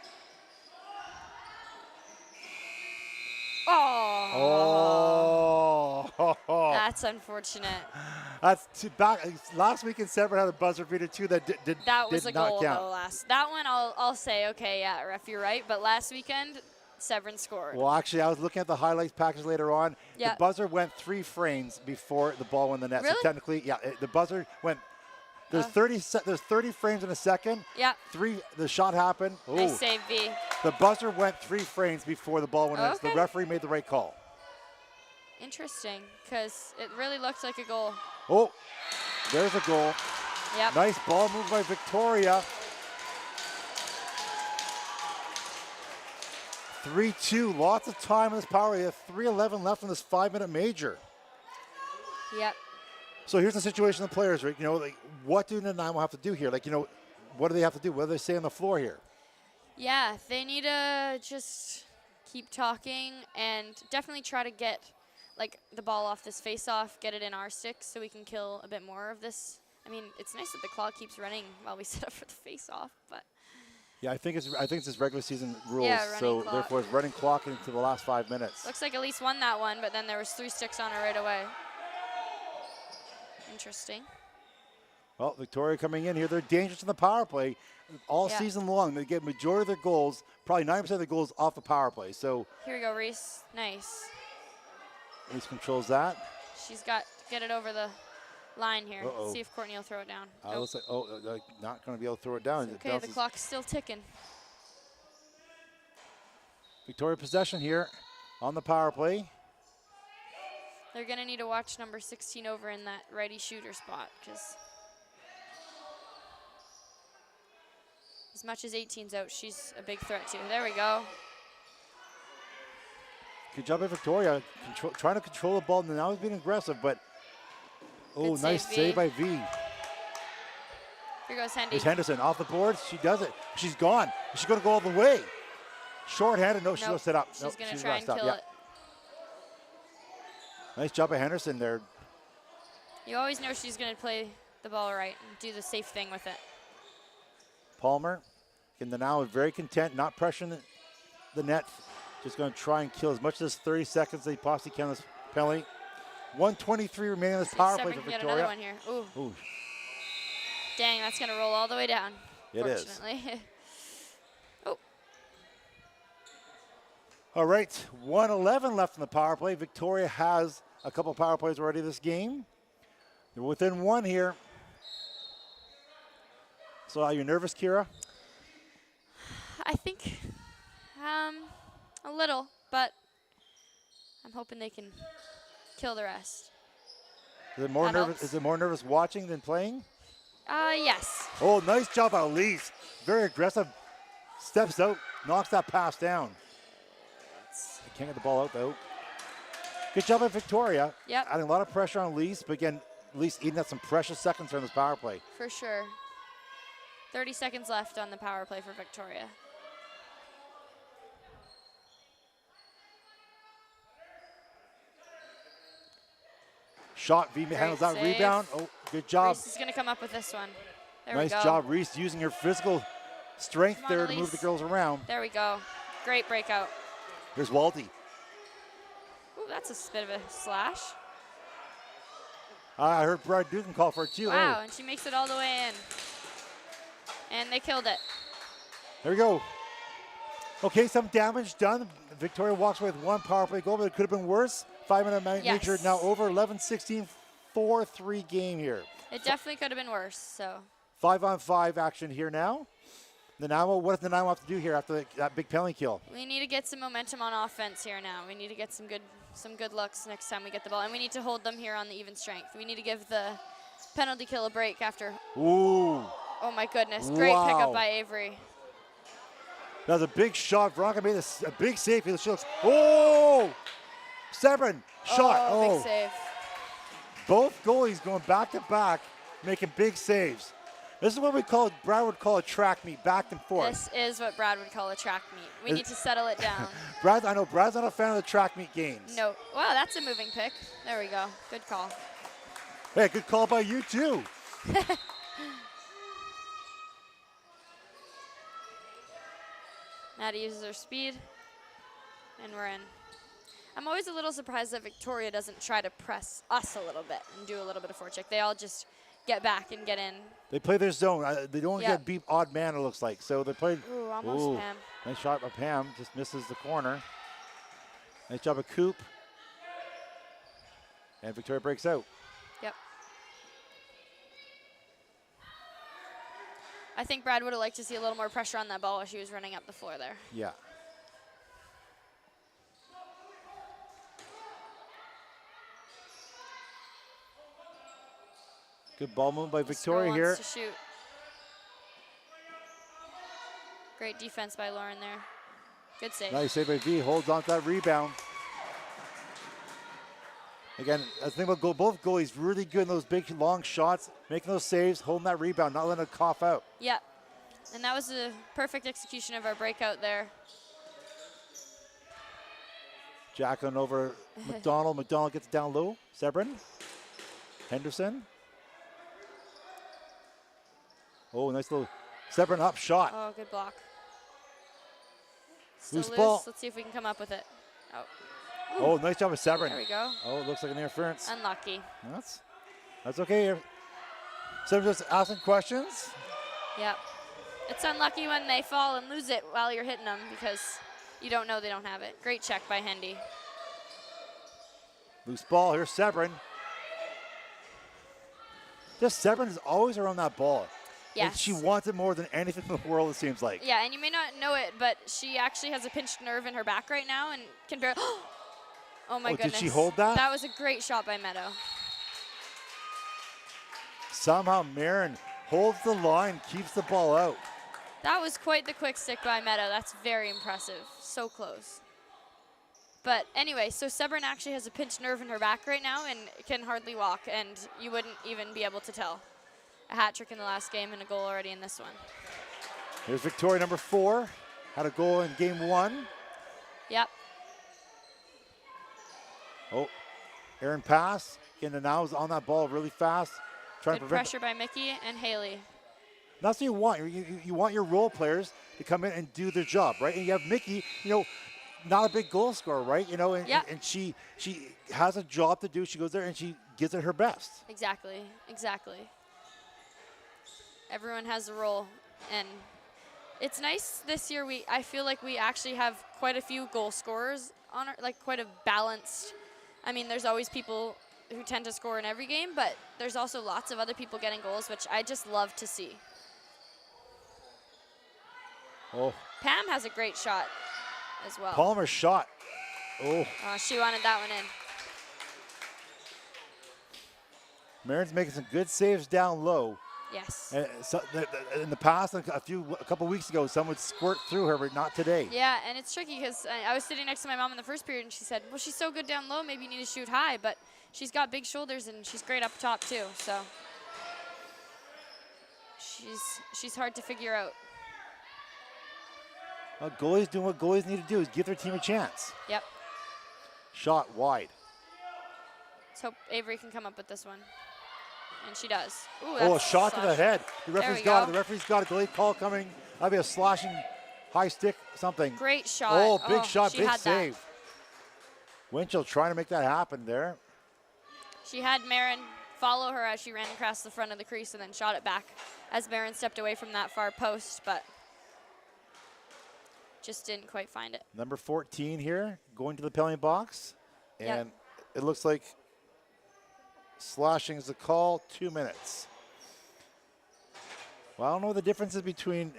S5: Oh.
S1: Oh.
S5: That's unfortunate.
S1: That's back. Last week in Severn had a buzzer beater too that did
S5: That was
S1: did
S5: a
S1: not
S5: goal
S1: count.
S5: though last. That one I'll say, okay, yeah, ref, you're right. But last weekend, Severn scored.
S1: Well, actually, I was looking at the highlights package later on.
S5: Yeah.
S1: The buzzer went 3 frames before the ball went in the net.
S5: Really?
S1: So technically, yeah, the buzzer went. There's 30 frames in a second.
S5: Yeah.
S1: The shot happened.
S5: Nice
S1: Ooh.
S5: save, V.
S1: The buzzer went 3 frames before the ball went in. So the
S5: Okay.
S1: referee made the right call.
S5: Interesting, because it really looked like a goal.
S1: Oh, there's a goal.
S5: Yep.
S1: Nice ball move by Victoria. 3-2, lots of time in this power. We have 3:11 left in this 5-minute major.
S5: Yep.
S1: So here's the situation of the players, Rick. What do Nanaimo have to do here? What do they have to do? What do they say on the floor here?
S5: Yeah, they need to just keep talking and definitely try to get the ball off this face-off, get it in our sticks so we can kill a bit more of this. I mean, it's nice that the clock keeps running while we set up for the face-off, but
S1: Yeah, I think it's just regular season rules.
S5: Yeah, running
S1: so
S5: clock.
S1: therefore it's running clock into the last 5 minutes.
S5: looks like Elise won that one, but then there was 3 sticks on her right away. Interesting.
S1: Well, Victoria coming in here. They're dangerous in the power play all
S5: Yeah.
S1: season long. They get majority of their goals, probably 90% of the goals off the power play. So
S5: Here we go, Reese. Nice.
S1: Reese controls that.
S5: She's got to get it over the line here.
S1: Uh-oh.
S5: See if Courtney will throw it down. Nope.
S1: Looks like, not going to be able to throw it down. It
S5: Okay, the
S1: bounces.
S5: clock's still ticking.
S1: Victoria possession here on the power play.
S5: They're going to need to watch number 16 over in that righty shooter spot because as much as 18's out, she's a big threat too. There we go.
S1: Good job by Victoria, trying to control the ball. Now he's being aggressive, but
S5: Good
S1: nice
S5: save,
S1: save
S5: V.
S1: by V.
S5: Here goes Hendy.
S1: Here's Henderson off the board. She does it. She's gone. She's going to go all the way. Short-handed. No, she's going
S5: Nope,
S1: to set up.
S5: She's
S1: Nope,
S5: going to
S1: she's
S5: try
S1: gonna
S5: and
S1: stop.
S5: kill
S1: Yeah.
S5: it.
S1: Nice job by Henderson there.
S5: You always know she's going to play the ball right and do the safe thing with it.
S1: Palmer, again, the now is very content, not pressuring the net. Just going to try and kill as much of this 30 seconds they possibly can this penalty. 1:23 remaining in this
S5: See if
S1: power
S5: Severn
S1: play for
S5: can get another
S1: Victoria.
S5: one here. Ooh,
S1: Ooh,
S5: dang, that's going to roll all the way down.
S1: it is.
S5: Fortunately. Oh,
S1: All right, 1:11 left in the power play. Victoria has a couple power plays already this game. They're within 1 here. So are you nervous, Kira?
S5: I think a little, but I'm hoping they can kill the rest.
S1: Is it more
S5: That
S1: nervous?
S5: helps.
S1: Is it more nervous watching than playing?
S5: Yes.
S1: Oh, nice job by Elise. Very aggressive. Steps out, knocks that pass down. Can't get the ball out though. Good job by Victoria.
S5: Yep.
S1: Adding a lot of pressure on Elise, but again, Elise eating up some precious seconds on this power play.
S5: For sure. 30 seconds left on the power play for Victoria.
S1: Shot, V handles that
S5: save.
S1: rebound. Oh, good job.
S5: Reese is going to come up with this one. There
S1: Nice
S5: we go.
S1: job, Reese, using her physical strength
S5: Come on,
S1: there to move the
S5: Elise.
S1: girls around.
S5: There we go. Great breakout.
S1: Here's Waldy.
S5: Ooh, that's a bit of a slash.
S1: I heard Brad Dugan call for it too.
S5: Wow,
S1: Oh,
S5: and she makes it all the way in. And they killed it.
S1: there we go. Okay, some damage done. Victoria walks away with one power play goal, but it could have been worse. 5-minute major
S5: Yes.
S1: now over. 11-16, 4-3 game here.
S5: It definitely could have been worse, so.
S1: 5-on-5 action here now. Nanaimo, what does Nanaimo have to do here after that big penalty kill?
S5: We need to get some momentum on offense here now. We need to get some good looks next time we get the ball. And we need to hold them here on the even strength. We need to give the penalty kill a break after.
S1: Ooh.
S5: Oh my goodness, great
S1: Wow.
S5: pickup by Avery.
S1: That was a big shot. Veronica made a big save. She looks, oh! Severin, shot.
S5: Oh, big save.
S1: Both goalies going back to back, making big saves. This is what Brad would call a track meet, back and forth.
S5: This is what Brad would call a track meet. We need to settle it down.
S1: I know Brad's not a fan of the track meet games.
S5: No. Wow, that's a moving pick. There we go. Good call.
S1: Hey, good call by you too.
S5: Maddie uses her speed, and we're in. I'm always a little surprised that Victoria doesn't try to press us a little bit and do a little bit of forecheck. They all just get back and get in.
S1: They play their zone. They don't
S5: Yep.
S1: get beat odd man, it looks like. So they played.
S5: Ooh, almost Pam.
S1: Nice shot by Pam. Just misses the corner. Nice job of Coop. And Victoria breaks out.
S5: Yep. I think Brad would have liked to see a little more pressure on that ball while she was running up the floor there.
S1: Yeah. Good ball move by
S5: This girl
S1: Victoria here.
S5: wants to shoot. Great defense by Lauren there. Good save.
S1: Nice save by V. Holds on to that rebound. Again, I think about both goalies really good in those big long shots, making those saves, holding that rebound, not letting it cough out.
S5: Yep. And that was a perfect execution of our breakout there.
S1: Jacqueline over McDonald. McDonald gets down low. Sebrin. Henderson. Oh, nice little Sebrin up shot.
S5: Oh, good block. Still
S1: Loose
S5: loose.
S1: ball.
S5: Let's see if we can come up with it. Oh.
S1: Oh, nice job of Sebrin.
S5: There we go.
S1: Oh, it looks like an interference.
S5: Unlucky.
S1: That's okay. Sebrin just asking questions.
S5: Yep. It's unlucky when they fall and lose it while you're hitting them because you don't know they don't have it. Great check by Hendy.
S1: Loose ball. Here's Sebrin. Just Sebrin is always around that ball.
S5: Yes.
S1: Like she wants it more than anything in the world, it seems like.
S5: Yeah, and you may not know it, but she actually has a pinched nerve in her back right now and can barely. Oh my goodness.
S1: Did she hold that?
S5: That was a great shot by Meadow.
S1: Somehow Marin holds the line, keeps the ball out.
S5: That was quite the quick stick by Meadow. That's very impressive. So close. But anyway, so Sebrin actually has a pinched nerve in her back right now and can hardly walk, and you wouldn't even be able to tell. A hat trick in the last game and a goal already in this one.
S1: Here's Victoria, number 4. Had a goal in game 1.
S5: Yep.
S1: Oh, Aaron pass. Again, now is on that ball really fast. Trying
S5: Good
S1: to prevent.
S5: pressure by Mickey and Haley.
S1: That's what you want. You want your role players to come in and do their job, right? And you have Mickey, not a big goal scorer, right? And she has a job to do. She goes there and she gives it her best.
S5: Exactly. Everyone has a role, and it's nice this year. I feel like we actually have quite a few goal scorers on quite a balanced. I mean, there's always people who tend to score in every game, but there's also lots of other people getting goals, which I just love to see.
S1: Oh.
S5: Pam has a great shot as well.
S1: Palmer's shot. Oh.
S5: She wanted that one in.
S1: Marin's making some good saves down low.
S5: Yes.
S1: And so in the past, a couple weeks ago, some would squirt through her, but not today.
S5: Yeah, and it's tricky because I was sitting next to my mom in the first period, and she said, well, she's so good down low, maybe you need to shoot high, but she's got big shoulders, and she's great up top, too, so she's hard to figure out.
S1: Well, goalies doing what goalies need to do is give their team a chance.
S5: Yep.
S1: Shot wide.
S5: Let's hope Avery can come up with this one. And she does. Ooh,
S1: A shot to the head. The referee's got it. The referee's got a goalie call coming. That'll be a slashing high stick something.
S5: Great shot.
S1: Oh, big shot, big
S5: had
S1: save.
S5: That.
S1: Winchell trying to make that happen there.
S5: She had Marin follow her as she ran across the front of the crease and then shot it back as Marin stepped away from that far post, but just didn't quite find it.
S1: Number 14 here, going to the penalty box. And
S5: Yep.
S1: it looks like slashing is the call, 2 minutes. Well, I don't know what the difference is between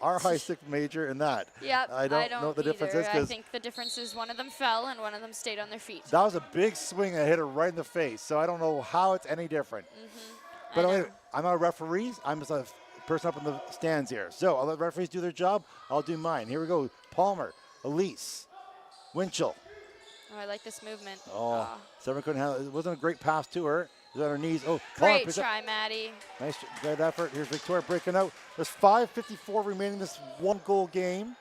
S1: our high stick major and that.
S5: Yep,
S1: I don't know what the difference is.
S5: I
S1: 'Cause
S5: think the difference is one of them fell and one of them stayed on their feet.
S1: that was a big swing that hit her right in the face. So I don't know how it's any different. But
S5: I know.
S1: anyway, I'm not a referee. I'm just a person up in the stands here. So I'll let referees do their job. I'll do mine. Here we go. Palmer, Elise, Winchell.
S5: Oh, I like this movement.
S1: Oh, Severn couldn't handle it. It wasn't a great pass to her. It was on her knees. Oh,
S5: Great
S1: picks up.
S5: try, Maddie.
S1: Nice, good effort. Here's Victoria breaking out. There's 5:54 remaining in this one-goal game.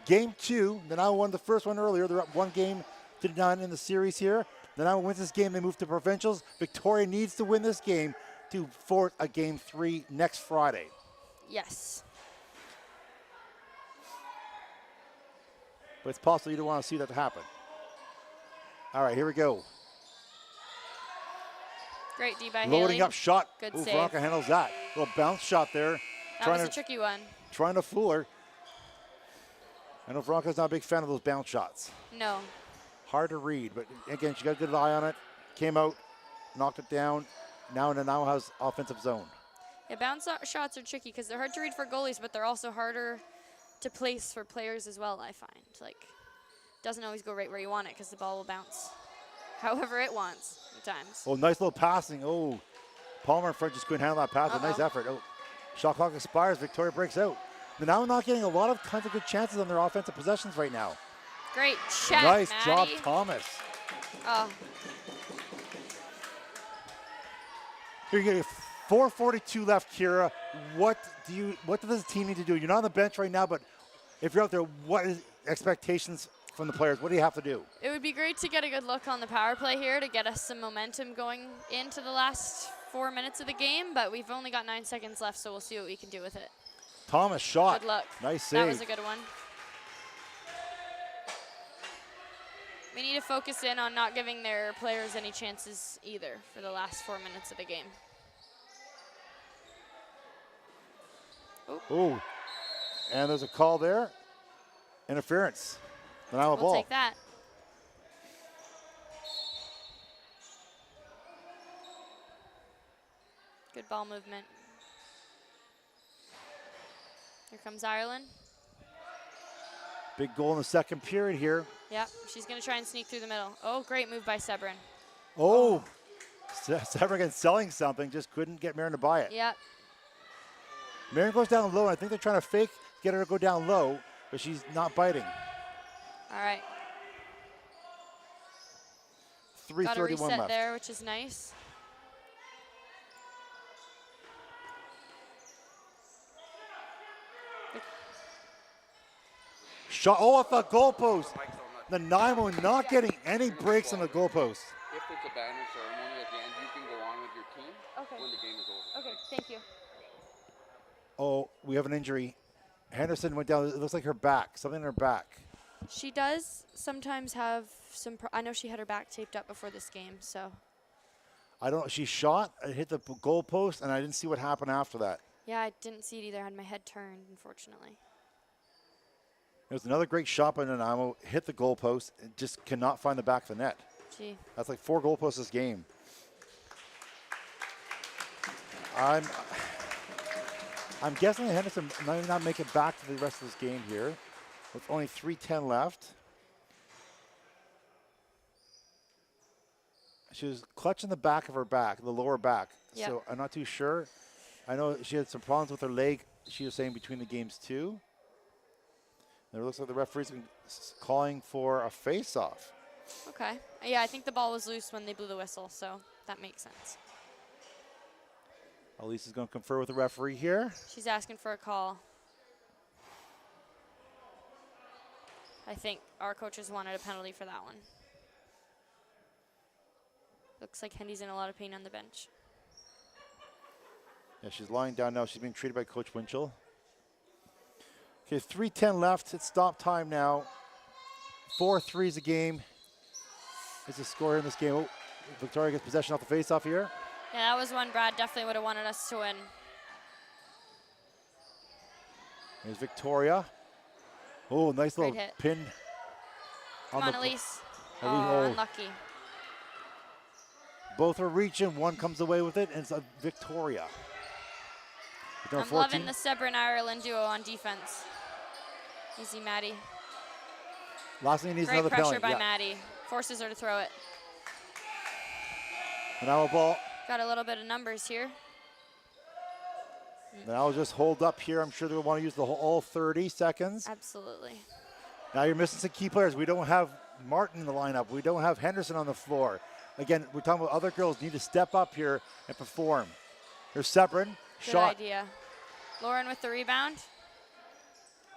S1: Game 2, Nanaimo won the first one earlier. They're up 1-0 in the series here. Nanaimo wins this game. They move to provincials. Victoria needs to win this game to force a Game 3 next Friday.
S5: Yes.
S1: But it's possible you don't want to see that happen. All right, here we go.
S5: Great D by
S1: Loading
S5: Haley.
S1: up shot.
S5: Good
S1: Ooh,
S5: save.
S1: Veronica handles that. Little bounce shot there.
S5: That was a tricky one.
S1: Trying to fool her. I know Veronica's not a big fan of those bounce shots.
S5: No.
S1: Hard to read, but again, she got a good eye on it. Came out, knocked it down. Now Nanaimo has offensive zone.
S5: Yeah, bounce shots are tricky because they're hard to read for goalies, but they're also harder to place for players as well, I find. Like, doesn't always go right where you want it because the ball will bounce however it wants at times.
S1: Oh, nice little passing. Oh, Palmer in front just couldn't handle that pass. A nice effort. Oh, shot clock expires. Victoria breaks out. Nanaimo not getting a lot of kinds of good chances on their offensive possessions right now.
S5: Great check,
S1: Nice job,
S5: Maddie.
S1: Thomas.
S5: Oh,
S1: Here you get 4:42 left, Kira. What does this team need to do? You're not on the bench right now, but if you're out there, what is expectations from the players? What do you have to do?
S5: it would be great to get a good look on the power play here to get us some momentum going into the last 4 minutes of the game, but we've only got 9 seconds left, so we'll see what we can do with it.
S1: Thomas shot.
S5: Good luck.
S1: Nice save.
S5: That was a good one. We need to focus in on not giving their players any chances either for the last 4 minutes of the game.
S1: Oh, and there's a call there. Interference. Nanaimo
S5: We'll
S1: ball.
S5: take that. Good ball movement. Here comes Ireland.
S1: Big goal in the second period here.
S5: Yep, she's going to try and sneak through the middle. Oh, great move by Sebrin.
S1: Oh, Severn again selling something, just couldn't get Marin to buy it.
S5: Yep.
S1: Marin goes down low, and I think they're trying to fake, get her to go down low, but she's not biting.
S5: All right. Got a
S1: 3:31
S5: reset
S1: left.
S5: there, which is nice.
S1: Shot, off the goalpost. Nanaimo not getting any breaks on the goalpost.
S7: If it's a banner ceremony at the end, you can go on with your team when the game is over.
S5: Okay, thank you.
S1: Oh, we have an injury. Henderson went down. It looks like her back, something in her back.
S5: She does sometimes have some. I know she had her back taped up before this game, so.
S1: I don't know. She shot, it hit the goalpost, and I didn't see what happened after that.
S5: Yeah, I didn't see it either. I had my head turned, unfortunately.
S1: It was another great shot by Nanaimo, hit the goalpost, and just cannot find the back of the net.
S5: Gee.
S1: That's like 4 goalposts this game. I'm guessing that Henderson might not make it back to the rest of this game here, with only 3:10 left. She was clutching the back of her back, the lower back.
S5: Yep.
S1: So I'm not too sure. I know she had some problems with her leg, she was saying, between the games too. And it looks like the referee's calling for a face-off.
S5: Okay. Yeah, I think the ball was loose when they blew the whistle, so that makes sense.
S1: Elise is going to confer with the referee here.
S5: She's asking for a call. I think our coaches wanted a penalty for that one. Looks like Hendy's in a lot of pain on the bench.
S1: Yeah, she's lying down now. She's being treated by Coach Winchell. Okay, 3:10 left. It's stop time now. 4-3 is the game. is the score in this game. Oh, Victoria gets possession off the face-off here.
S5: Yeah, that was one Brad definitely would have wanted us to win.
S1: Here's Victoria. Oh, nice little
S5: hit.
S1: pin.
S5: Come on, Elise.
S1: Elise,
S5: Oh, unlucky.
S1: Both are reaching. One comes away with it, and it's a Victoria.
S5: I'm loving the Sebron Ireland duo on defense. Easy, Maddie.
S1: Last thing he needs
S5: Great
S1: another
S5: pressure
S1: penalty.
S5: by Maddie. Forces her to throw it.
S1: Now a ball.
S5: Got a little bit of numbers here.
S1: Now I'll just hold up here. I'm sure they'll want to use the whole all 30 seconds.
S5: Absolutely.
S1: Now you're missing some key players. We don't have Martin in the lineup. We don't have Henderson on the floor. Again, we're talking about other girls need to step up here and perform. Here's Sebron.
S5: Good
S1: Shot.
S5: idea. Lauren with the rebound.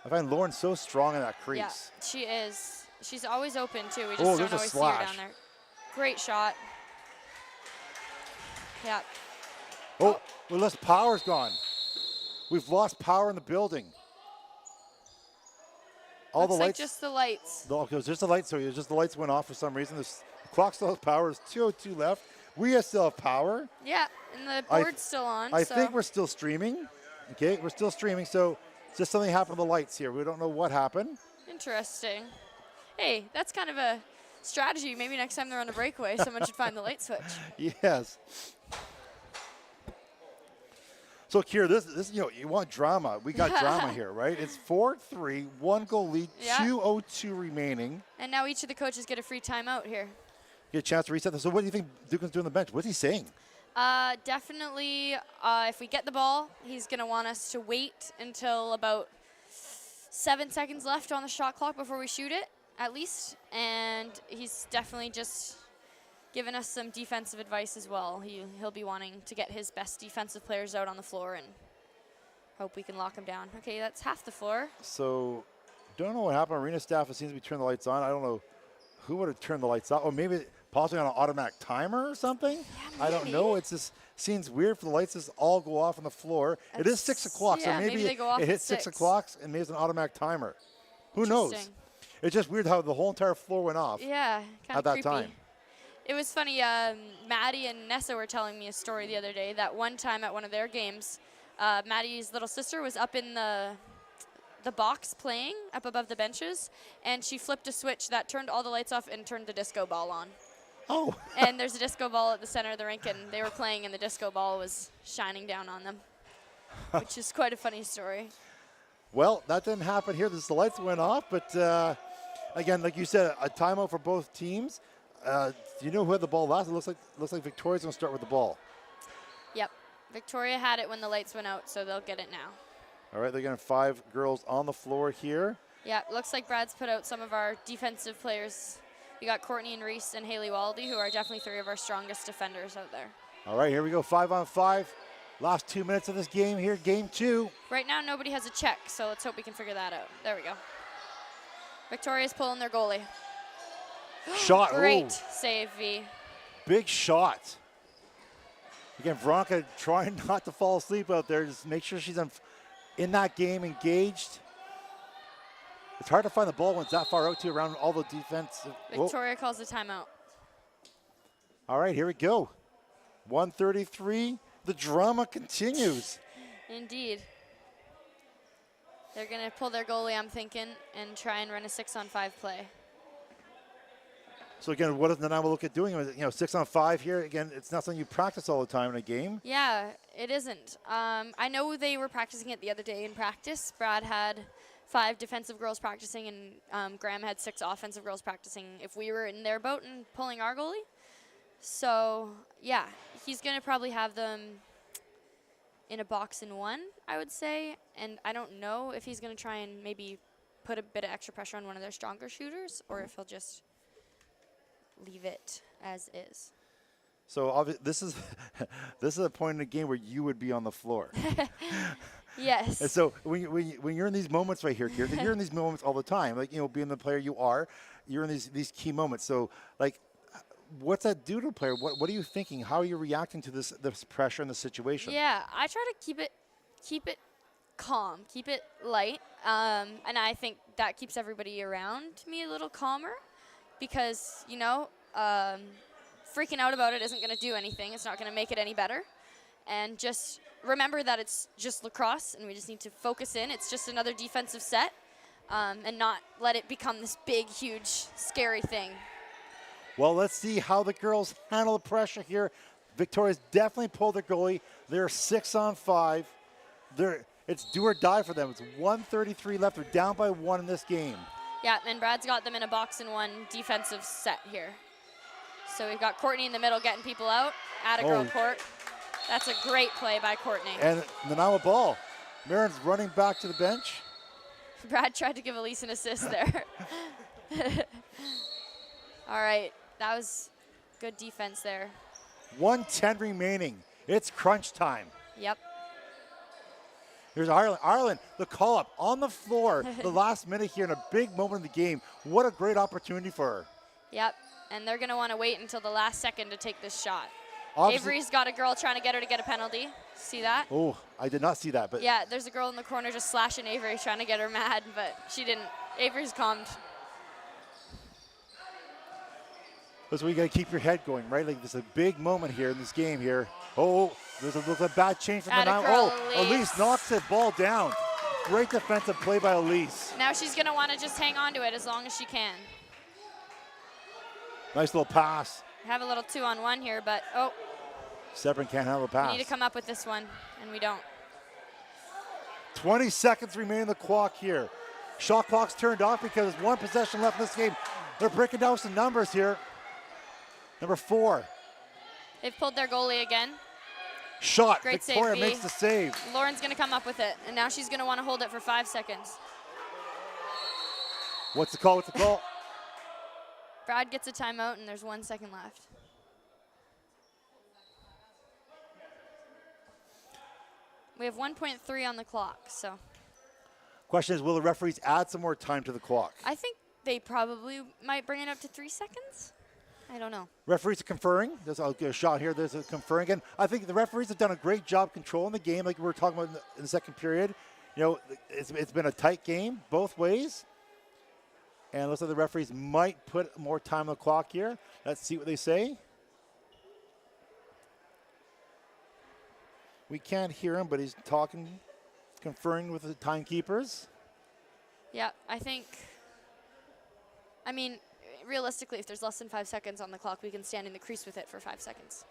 S1: I find Lauren so strong in that crease.
S5: Yeah, she is. She's always open, too. We just
S1: Oh,
S5: don't
S1: there's a
S5: always see her
S1: slash.
S5: down there. Great shot. Yeah.
S1: Oh, well, less power's gone. We've lost power in the building. All
S5: Looks
S1: the
S5: like
S1: lights.
S5: just the lights.
S1: No, it was just the lights. So it was just the lights went off for some reason. The clock still has power. There's 2:02 left. We still have power.
S5: Yeah, and the board's still on.
S1: I
S5: so.
S1: think we're still streaming. Okay, we're still streaming. So just something happened to the lights here. We don't know what happened.
S5: Interesting. Hey, that's kind of a strategy. Maybe next time they're on a breakaway, someone should find the light switch.
S1: Yes. So, Kiera, this you want drama. We got drama here, right? It's 4-3, 1 goal lead,
S5: Yeah.
S1: 2:02 remaining.
S5: And now each of the coaches get a free timeout here.
S1: Get a chance to reset this. So what do you think Dugan's doing on the bench? What's he saying?
S5: Definitely, if we get the ball, he's going to want us to wait until about 7 seconds left on the shot clock before we shoot it, at least. And he's definitely just given us some defensive advice as well. He'll be wanting to get his best defensive players out on the floor and hope we can lock him down. Okay, that's half the floor.
S1: So, don't know what happened. Arena staff, it seems to be turning the lights on. I don't know who would have turned the lights off. Or maybe possibly on an automatic timer or something.
S5: Yeah,
S1: I don't know. It's just seems weird for the lights to all go off on the floor. It is 6 o'clock,
S5: yeah,
S1: so maybe
S5: they go off
S1: it
S5: at
S1: hits 6
S5: 6.
S1: o'clock and maybe it's an automatic timer. Who knows?
S5: Interesting.
S1: It's just weird how the whole entire floor went off
S5: Yeah, kind
S1: at
S5: of
S1: that
S5: creepy.
S1: time.
S5: It was funny, Maddie and Nessa were telling me a story the other day that one time at one of their games, Maddie's little sister was up in the box playing up above the benches, and she flipped a switch that turned all the lights off and turned the disco ball on.
S1: Oh.
S5: And there's a disco ball at the center of the rink, and they were playing, and the disco ball was shining down on them, which is quite a funny story.
S1: Well, that didn't happen here. The lights went off, but again, like you said, a timeout for both teams. Do you know who had the ball last? It looks like Victoria's going to start with the ball.
S5: Yep. Victoria had it when the lights went out, so they'll get it now.
S1: All right, they're going to have 5 girls on the floor here.
S5: Yeah, looks like Brad's put out some of our defensive players. We got Courtney and Reese and Haley Waldy, who are definitely 3 of our strongest defenders out there.
S1: All right, here we go, 5-on-5. Last 2 minutes of this game here, game 2.
S5: Right now, nobody has a check, so let's hope we can figure that out. There we go. Victoria's pulling their goalie.
S1: Shot.
S5: Great
S1: Ooh,
S5: save, V.
S1: big shot. Again, Veronica trying not to fall asleep out there. Just make sure she's in that game, engaged. It's hard to find the ball when it's that far out, too, around all the defense.
S5: Victoria calls the timeout.
S1: All right, here we go. 1:33. The drama continues.
S5: Indeed. They're going to pull their goalie, I'm thinking, and try and run a 6-on-5 play.
S1: So again, what does Nanaimo look at doing? 6-on-5 here. Again, it's not something you practice all the time in a game.
S5: Yeah, it isn't. I know they were practicing it the other day in practice. Brad had 5 defensive girls practicing, and Graham had 6 offensive girls practicing if we were in their boat and pulling our goalie. So, yeah, he's going to probably have them in a box in 1, I would say. And I don't know if he's going to try and maybe put a bit of extra pressure on one of their stronger shooters, or if he'll just leave it as is.
S1: So this is a point in the game where you would be on the floor.
S5: Yes.
S1: And so when you're in these moments right here, Kiera, 'cause you're in these moments all the time, like, being the player you are, you're in these key moments. So, like, what's that do to a player? What are you thinking? How are you reacting to this pressure in the situation?
S5: Yeah, I try to keep it calm, keep it light, and I think that keeps everybody around me a little calmer, because freaking out about it isn't going to do anything. It's not going to make it any better. And just remember that it's just lacrosse, and we just need to focus in. It's just another defensive set, and not let it become this big, huge, scary thing.
S1: Well, let's see how the girls handle the pressure here. Victoria's definitely pulled their goalie. They're 6-on-5. It's do or die for them. It's 1:33 left. They're down by 1 in this game.
S5: Yeah, and Brad's got them in a box-and-1 defensive set here. So we've got Courtney in the middle getting people out. Atta girl court. That's a great play by Courtney.
S1: And Nanaimo ball. Marin's running back to the bench.
S5: Brad tried to give Elise an assist there. All right, that was good defense there.
S1: 1:10 remaining. It's crunch time.
S5: Yep.
S1: Here's Ireland. Ireland, the call-up on the floor the last minute here in a big moment of the game. What a great opportunity for her.
S5: Yep, and they're going to want to wait until the last second to take this shot.
S1: Obviously,
S5: Avery's got a girl trying to get her to get a penalty. See that?
S1: Oh, I did not see that. But
S5: yeah, there's a girl in the corner just slashing Avery, trying to get her mad, but she didn't. Avery's calmed.
S1: That's where you got to keep your head going, right? Like, there's a big moment here in this game here. Oh, there's a bad change from the now. Oh, Elise knocks the ball down. Great defensive play by Elise.
S5: Now she's going to want to just hang on to it as long as she can.
S1: Nice little pass.
S5: Have a little 2-on-1 here, but oh.
S1: Sebring can't handle the pass.
S5: We need to come up with this one, and we don't.
S1: 20 seconds remain on the clock here. Shot clock's turned off because there's 1 possession left in this game. They're breaking down some numbers here. Number 4.
S5: They've pulled their goalie again.
S1: Shot.
S5: Great
S1: Victoria
S5: save,
S1: makes the save.
S5: Lauren's going to come up with it, and now she's going to want to hold it for 5 seconds.
S1: What's the call? What's the call?
S5: Brad gets a timeout, and there's 1 second left. We have 1.3 on the clock, so.
S1: Question is, will the referees add some more time to the clock?
S5: I think they probably might bring it up to 3 seconds. I don't know.
S1: Referees are conferring. There's a shot here. There's a conferring. And I think the referees have done a great job controlling the game, like we were talking about in the second period. You know, it's been a tight game both ways. And it looks like the referees might put more time on the clock here. Let's see what they say. We can't hear him, but he's talking, conferring with the timekeepers.
S5: Yeah, I mean, realistically, if there's less than 5 seconds on the clock, we can stand in the crease with it for 5 seconds.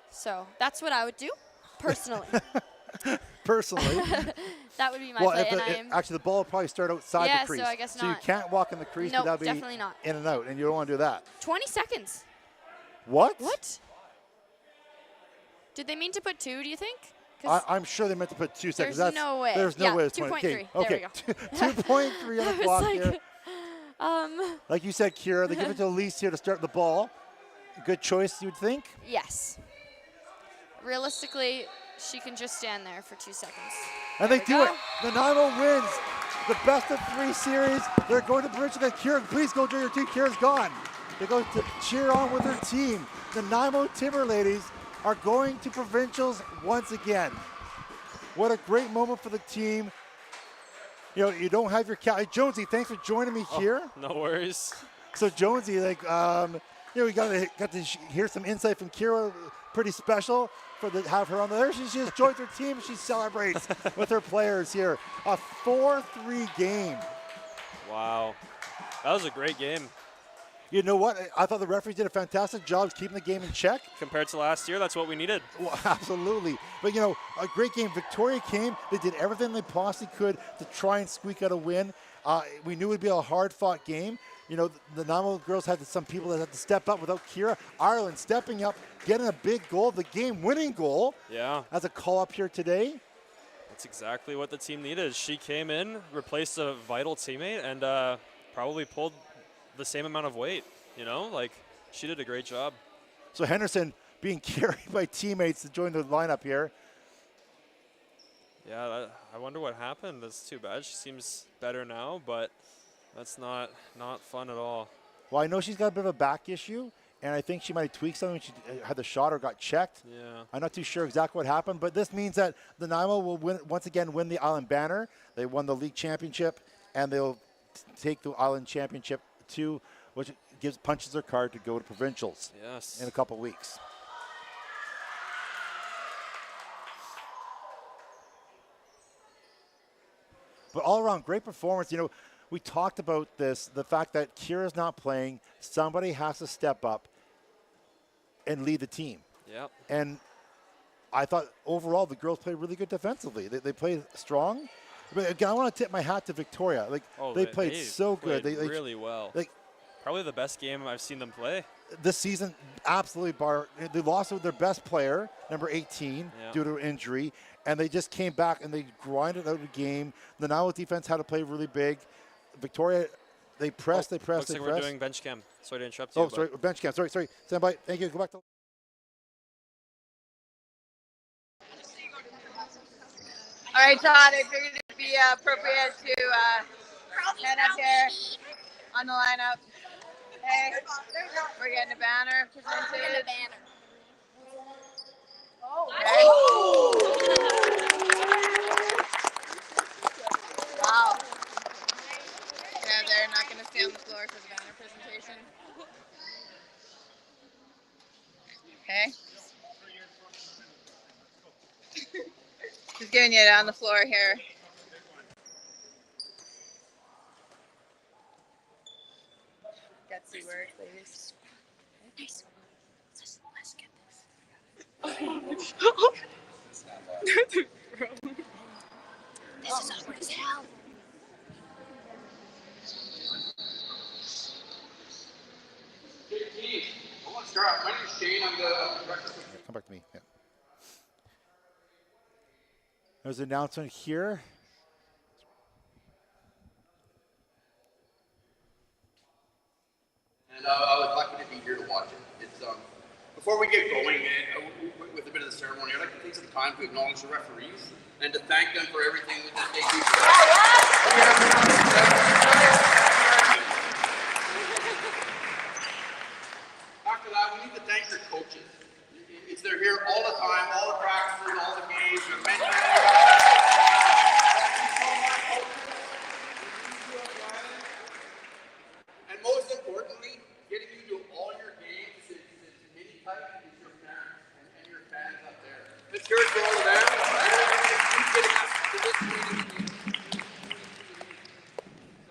S5: So that's what I would do, personally.
S1: Personally.
S5: That would be my play.
S1: Actually, the ball will probably start outside the crease.
S5: Yeah, so I guess not.
S1: So you can't walk in the crease
S5: nope,
S1: without being
S5: definitely not.
S1: In and out, and you don't want to do that.
S5: 20 seconds.
S1: What?
S5: What? Did they mean to put 2, do you think?
S1: I'm sure they meant to put 2 seconds.
S5: There's no way.
S1: There's no way it's
S5: 2.3.
S1: Okay.
S5: There we go.
S1: 2.3 on the clock here. Like you said, Kira, they give it to Elise here to start the ball. Good choice, you'd think?
S5: Yes. Realistically, she can just stand there for 2 seconds.
S1: And they do it. Nanaimo wins the best of 3 series. They're going to bridge against Kira. Please go to your team. Kira's gone. They go to cheer on with their team. The Nanaimo Timberladies are going to provincials once again. What a great moment for the team. You know, you don't have your Jonesy, thanks for joining me here.
S2: No worries.
S1: So Jonesy, like, you know, we got to hear some insight from Kira. Pretty special to have her on there. She just joins her team and she celebrates with her players here. A 4-3 game.
S2: Wow. That was a great game.
S1: You know what? I thought the referees did a fantastic job keeping the game in check.
S2: Compared to last year, that's what we needed.
S1: Well, absolutely. But, you know, a great game. Victoria came. They did everything they possibly could to try and squeak out a win. We knew it would be a hard-fought game. You know, the Nanaimo girls had some people that had to step up without Kira. Ireland stepping up, getting a big goal, the game-winning goal.
S2: Yeah.
S1: As a call-up here today.
S2: That's exactly what the team needed. She came in, replaced a vital teammate, and probably pulled the same amount of weight, you know? Like, she did a great job.
S1: So Henderson being carried by teammates to join the lineup here.
S2: Yeah, I wonder what happened. That's too bad. She seems better now, but that's not fun at all.
S1: Well, I know she's got a bit of a back issue, and I think she might have tweaked something when she had the shot or got checked.
S2: Yeah.
S1: I'm not too sure exactly what happened, but this means that the Nanaimo will once again win the Island banner. They won the league championship, and they'll take the Island championship to punches their card to go to provincials
S2: Yes.
S1: in a couple weeks. But all around, great performance. You know, we talked about this, the fact that Kira's not playing. Somebody has to step up and lead the team.
S2: Yep.
S1: And I thought overall the girls played really good defensively. They played strong. But again, I want to tip my hat to Victoria. Like they played so good.
S2: They really well.
S1: Like
S2: probably the best game I've seen them play
S1: this season. Absolutely, they lost with their best player, number 18, due to injury, and they just came back and they grinded out the game. The Nanaimo defense had to play really big. Victoria, they pressed,
S2: Looks like we're doing bench cam. Sorry to interrupt you.
S1: Oh, sorry, bench cam. Sorry. Stand by. Thank you. Go back to.
S3: All right, Todd, I figured it'd be appropriate to head up there on the lineup. Hey, we're getting a banner presented. Okay. Wow. Yeah, they're not going to stay on the floor for the banner presentation. Okay. Just giving you it on the floor here. Gutsy work, ladies. Nice. Let's get this. This is awkward as hell.
S7: I want to start. My name is Shane. I'm the director.
S1: Come back to me. Yeah. There's an announcement here.
S7: And I was lucky to be here to watch it. It's before we get going with a bit of the ceremony, I'd like to take some time to acknowledge the referees and to thank them for everything that they do. After that, we need to thank their coaches. They're here all the time, all the practices, all the games. They're mentoring. And most importantly, getting you to all your games is mini tight is your parents and your fans up there. Let's hear it for all of them. Getting us to this meeting.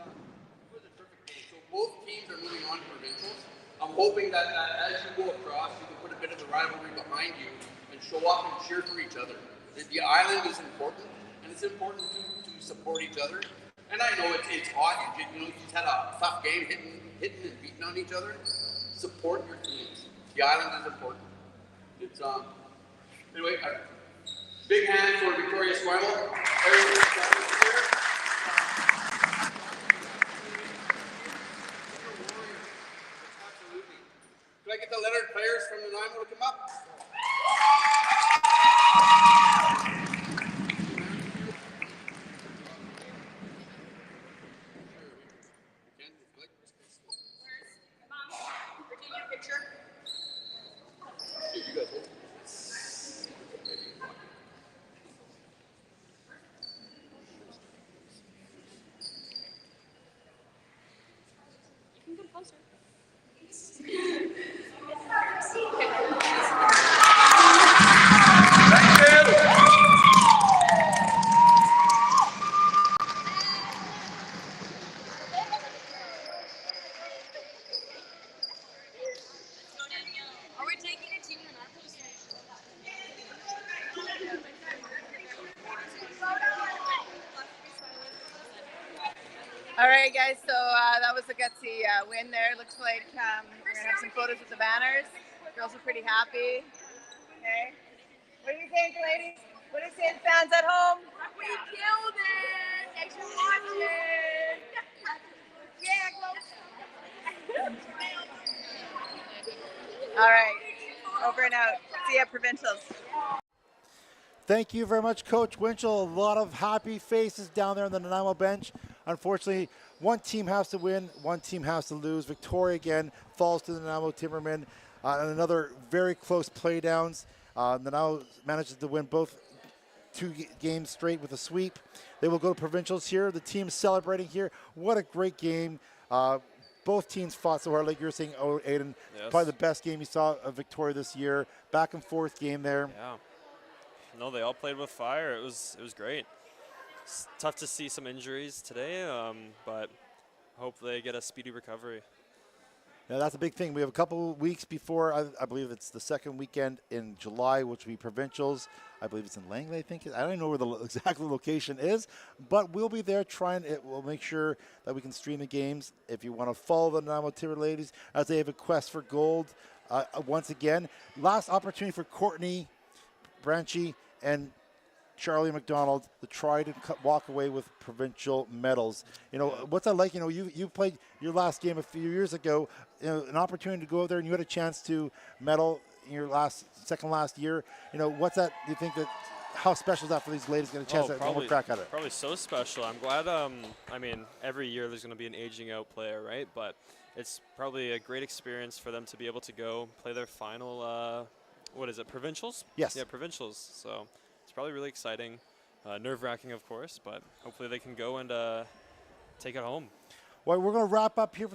S7: It was a terrific game. So both teams are moving on to provincials. I'm hoping that as you go across, you can put a bit of the rivalry behind you and show up and cheer for each other. The island is important, and it's important to support each other. And I know it's hot. You just had a tough game, hitting and beating on each other. Support your teams. The island is important. It's anyway. Big hand for Victoria Squamel. Can I get the lettered players from Nanaimo to come up?
S3: All right, guys, so that was a gutsy win there. Looks like we're going to have some photos with the banners. Girls are pretty happy. Okay. What do you think, ladies? What do you think, fans at home? We killed it! Thanks for watching! Yeah, close. All right, over and out. See ya, provincials.
S1: Thank you very much, Coach Winchell. A lot of happy faces down there on the Nanaimo bench. Unfortunately, one team has to win, one team has to lose. Victoria again falls to the Nanaimo Timbermen. And another very close play downs. Nanaimo manages to win both two games straight with a sweep. They will go to provincials here. The team celebrating here. What a great game. both teams fought so hard, like you were saying, Aiden,
S2: Yes.
S1: probably the best game you saw of Victoria this year. Back and forth game there.
S2: Yeah. No, they all played with fire. It was great. It's tough to see some injuries today, but hope they get a speedy recovery.
S1: Yeah, that's a big thing. We have a couple weeks before, I believe it's the second weekend in July, which will be provincials. I believe it's in Langley, I think. I don't know where the exact location is, but we'll be there trying. We'll make sure that we can stream the games. If you want to follow the Nanaimo Timberladies as they have a quest for gold, once again, last opportunity for Courtney Branchy and Charlie McDonald to try to walk away with provincial medals. You know, what's that like? You know, you played your last game a few years ago. You know, an opportunity to go out there and you had a chance to medal in your second last year. You know, what's that? Do you think that? How special is that for these ladies to get a chance to one more crack at it?
S2: Probably so special. I'm glad. I mean, every year there's going to be an aging out player, right? But it's probably a great experience for them to be able to go play their final. What is it? Provincials?
S1: Yes.
S2: Yeah, provincials. So it's probably really exciting, nerve-wracking, of course, but hopefully they can go and take it home.
S1: Well, we're going to wrap up here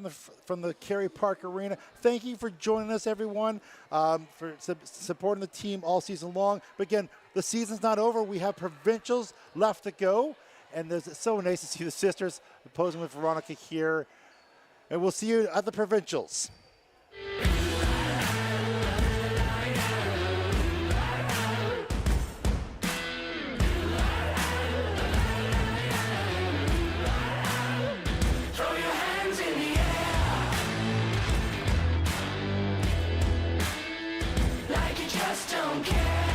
S1: from the Kerry Park Arena. Thank you for joining us, everyone, for supporting the team all season long. But again, the season's not over. We have provincials left to go, and it's so nice to see the sisters posing with Veronica here. And we'll see you at the provincials.
S8: Like you just don't care.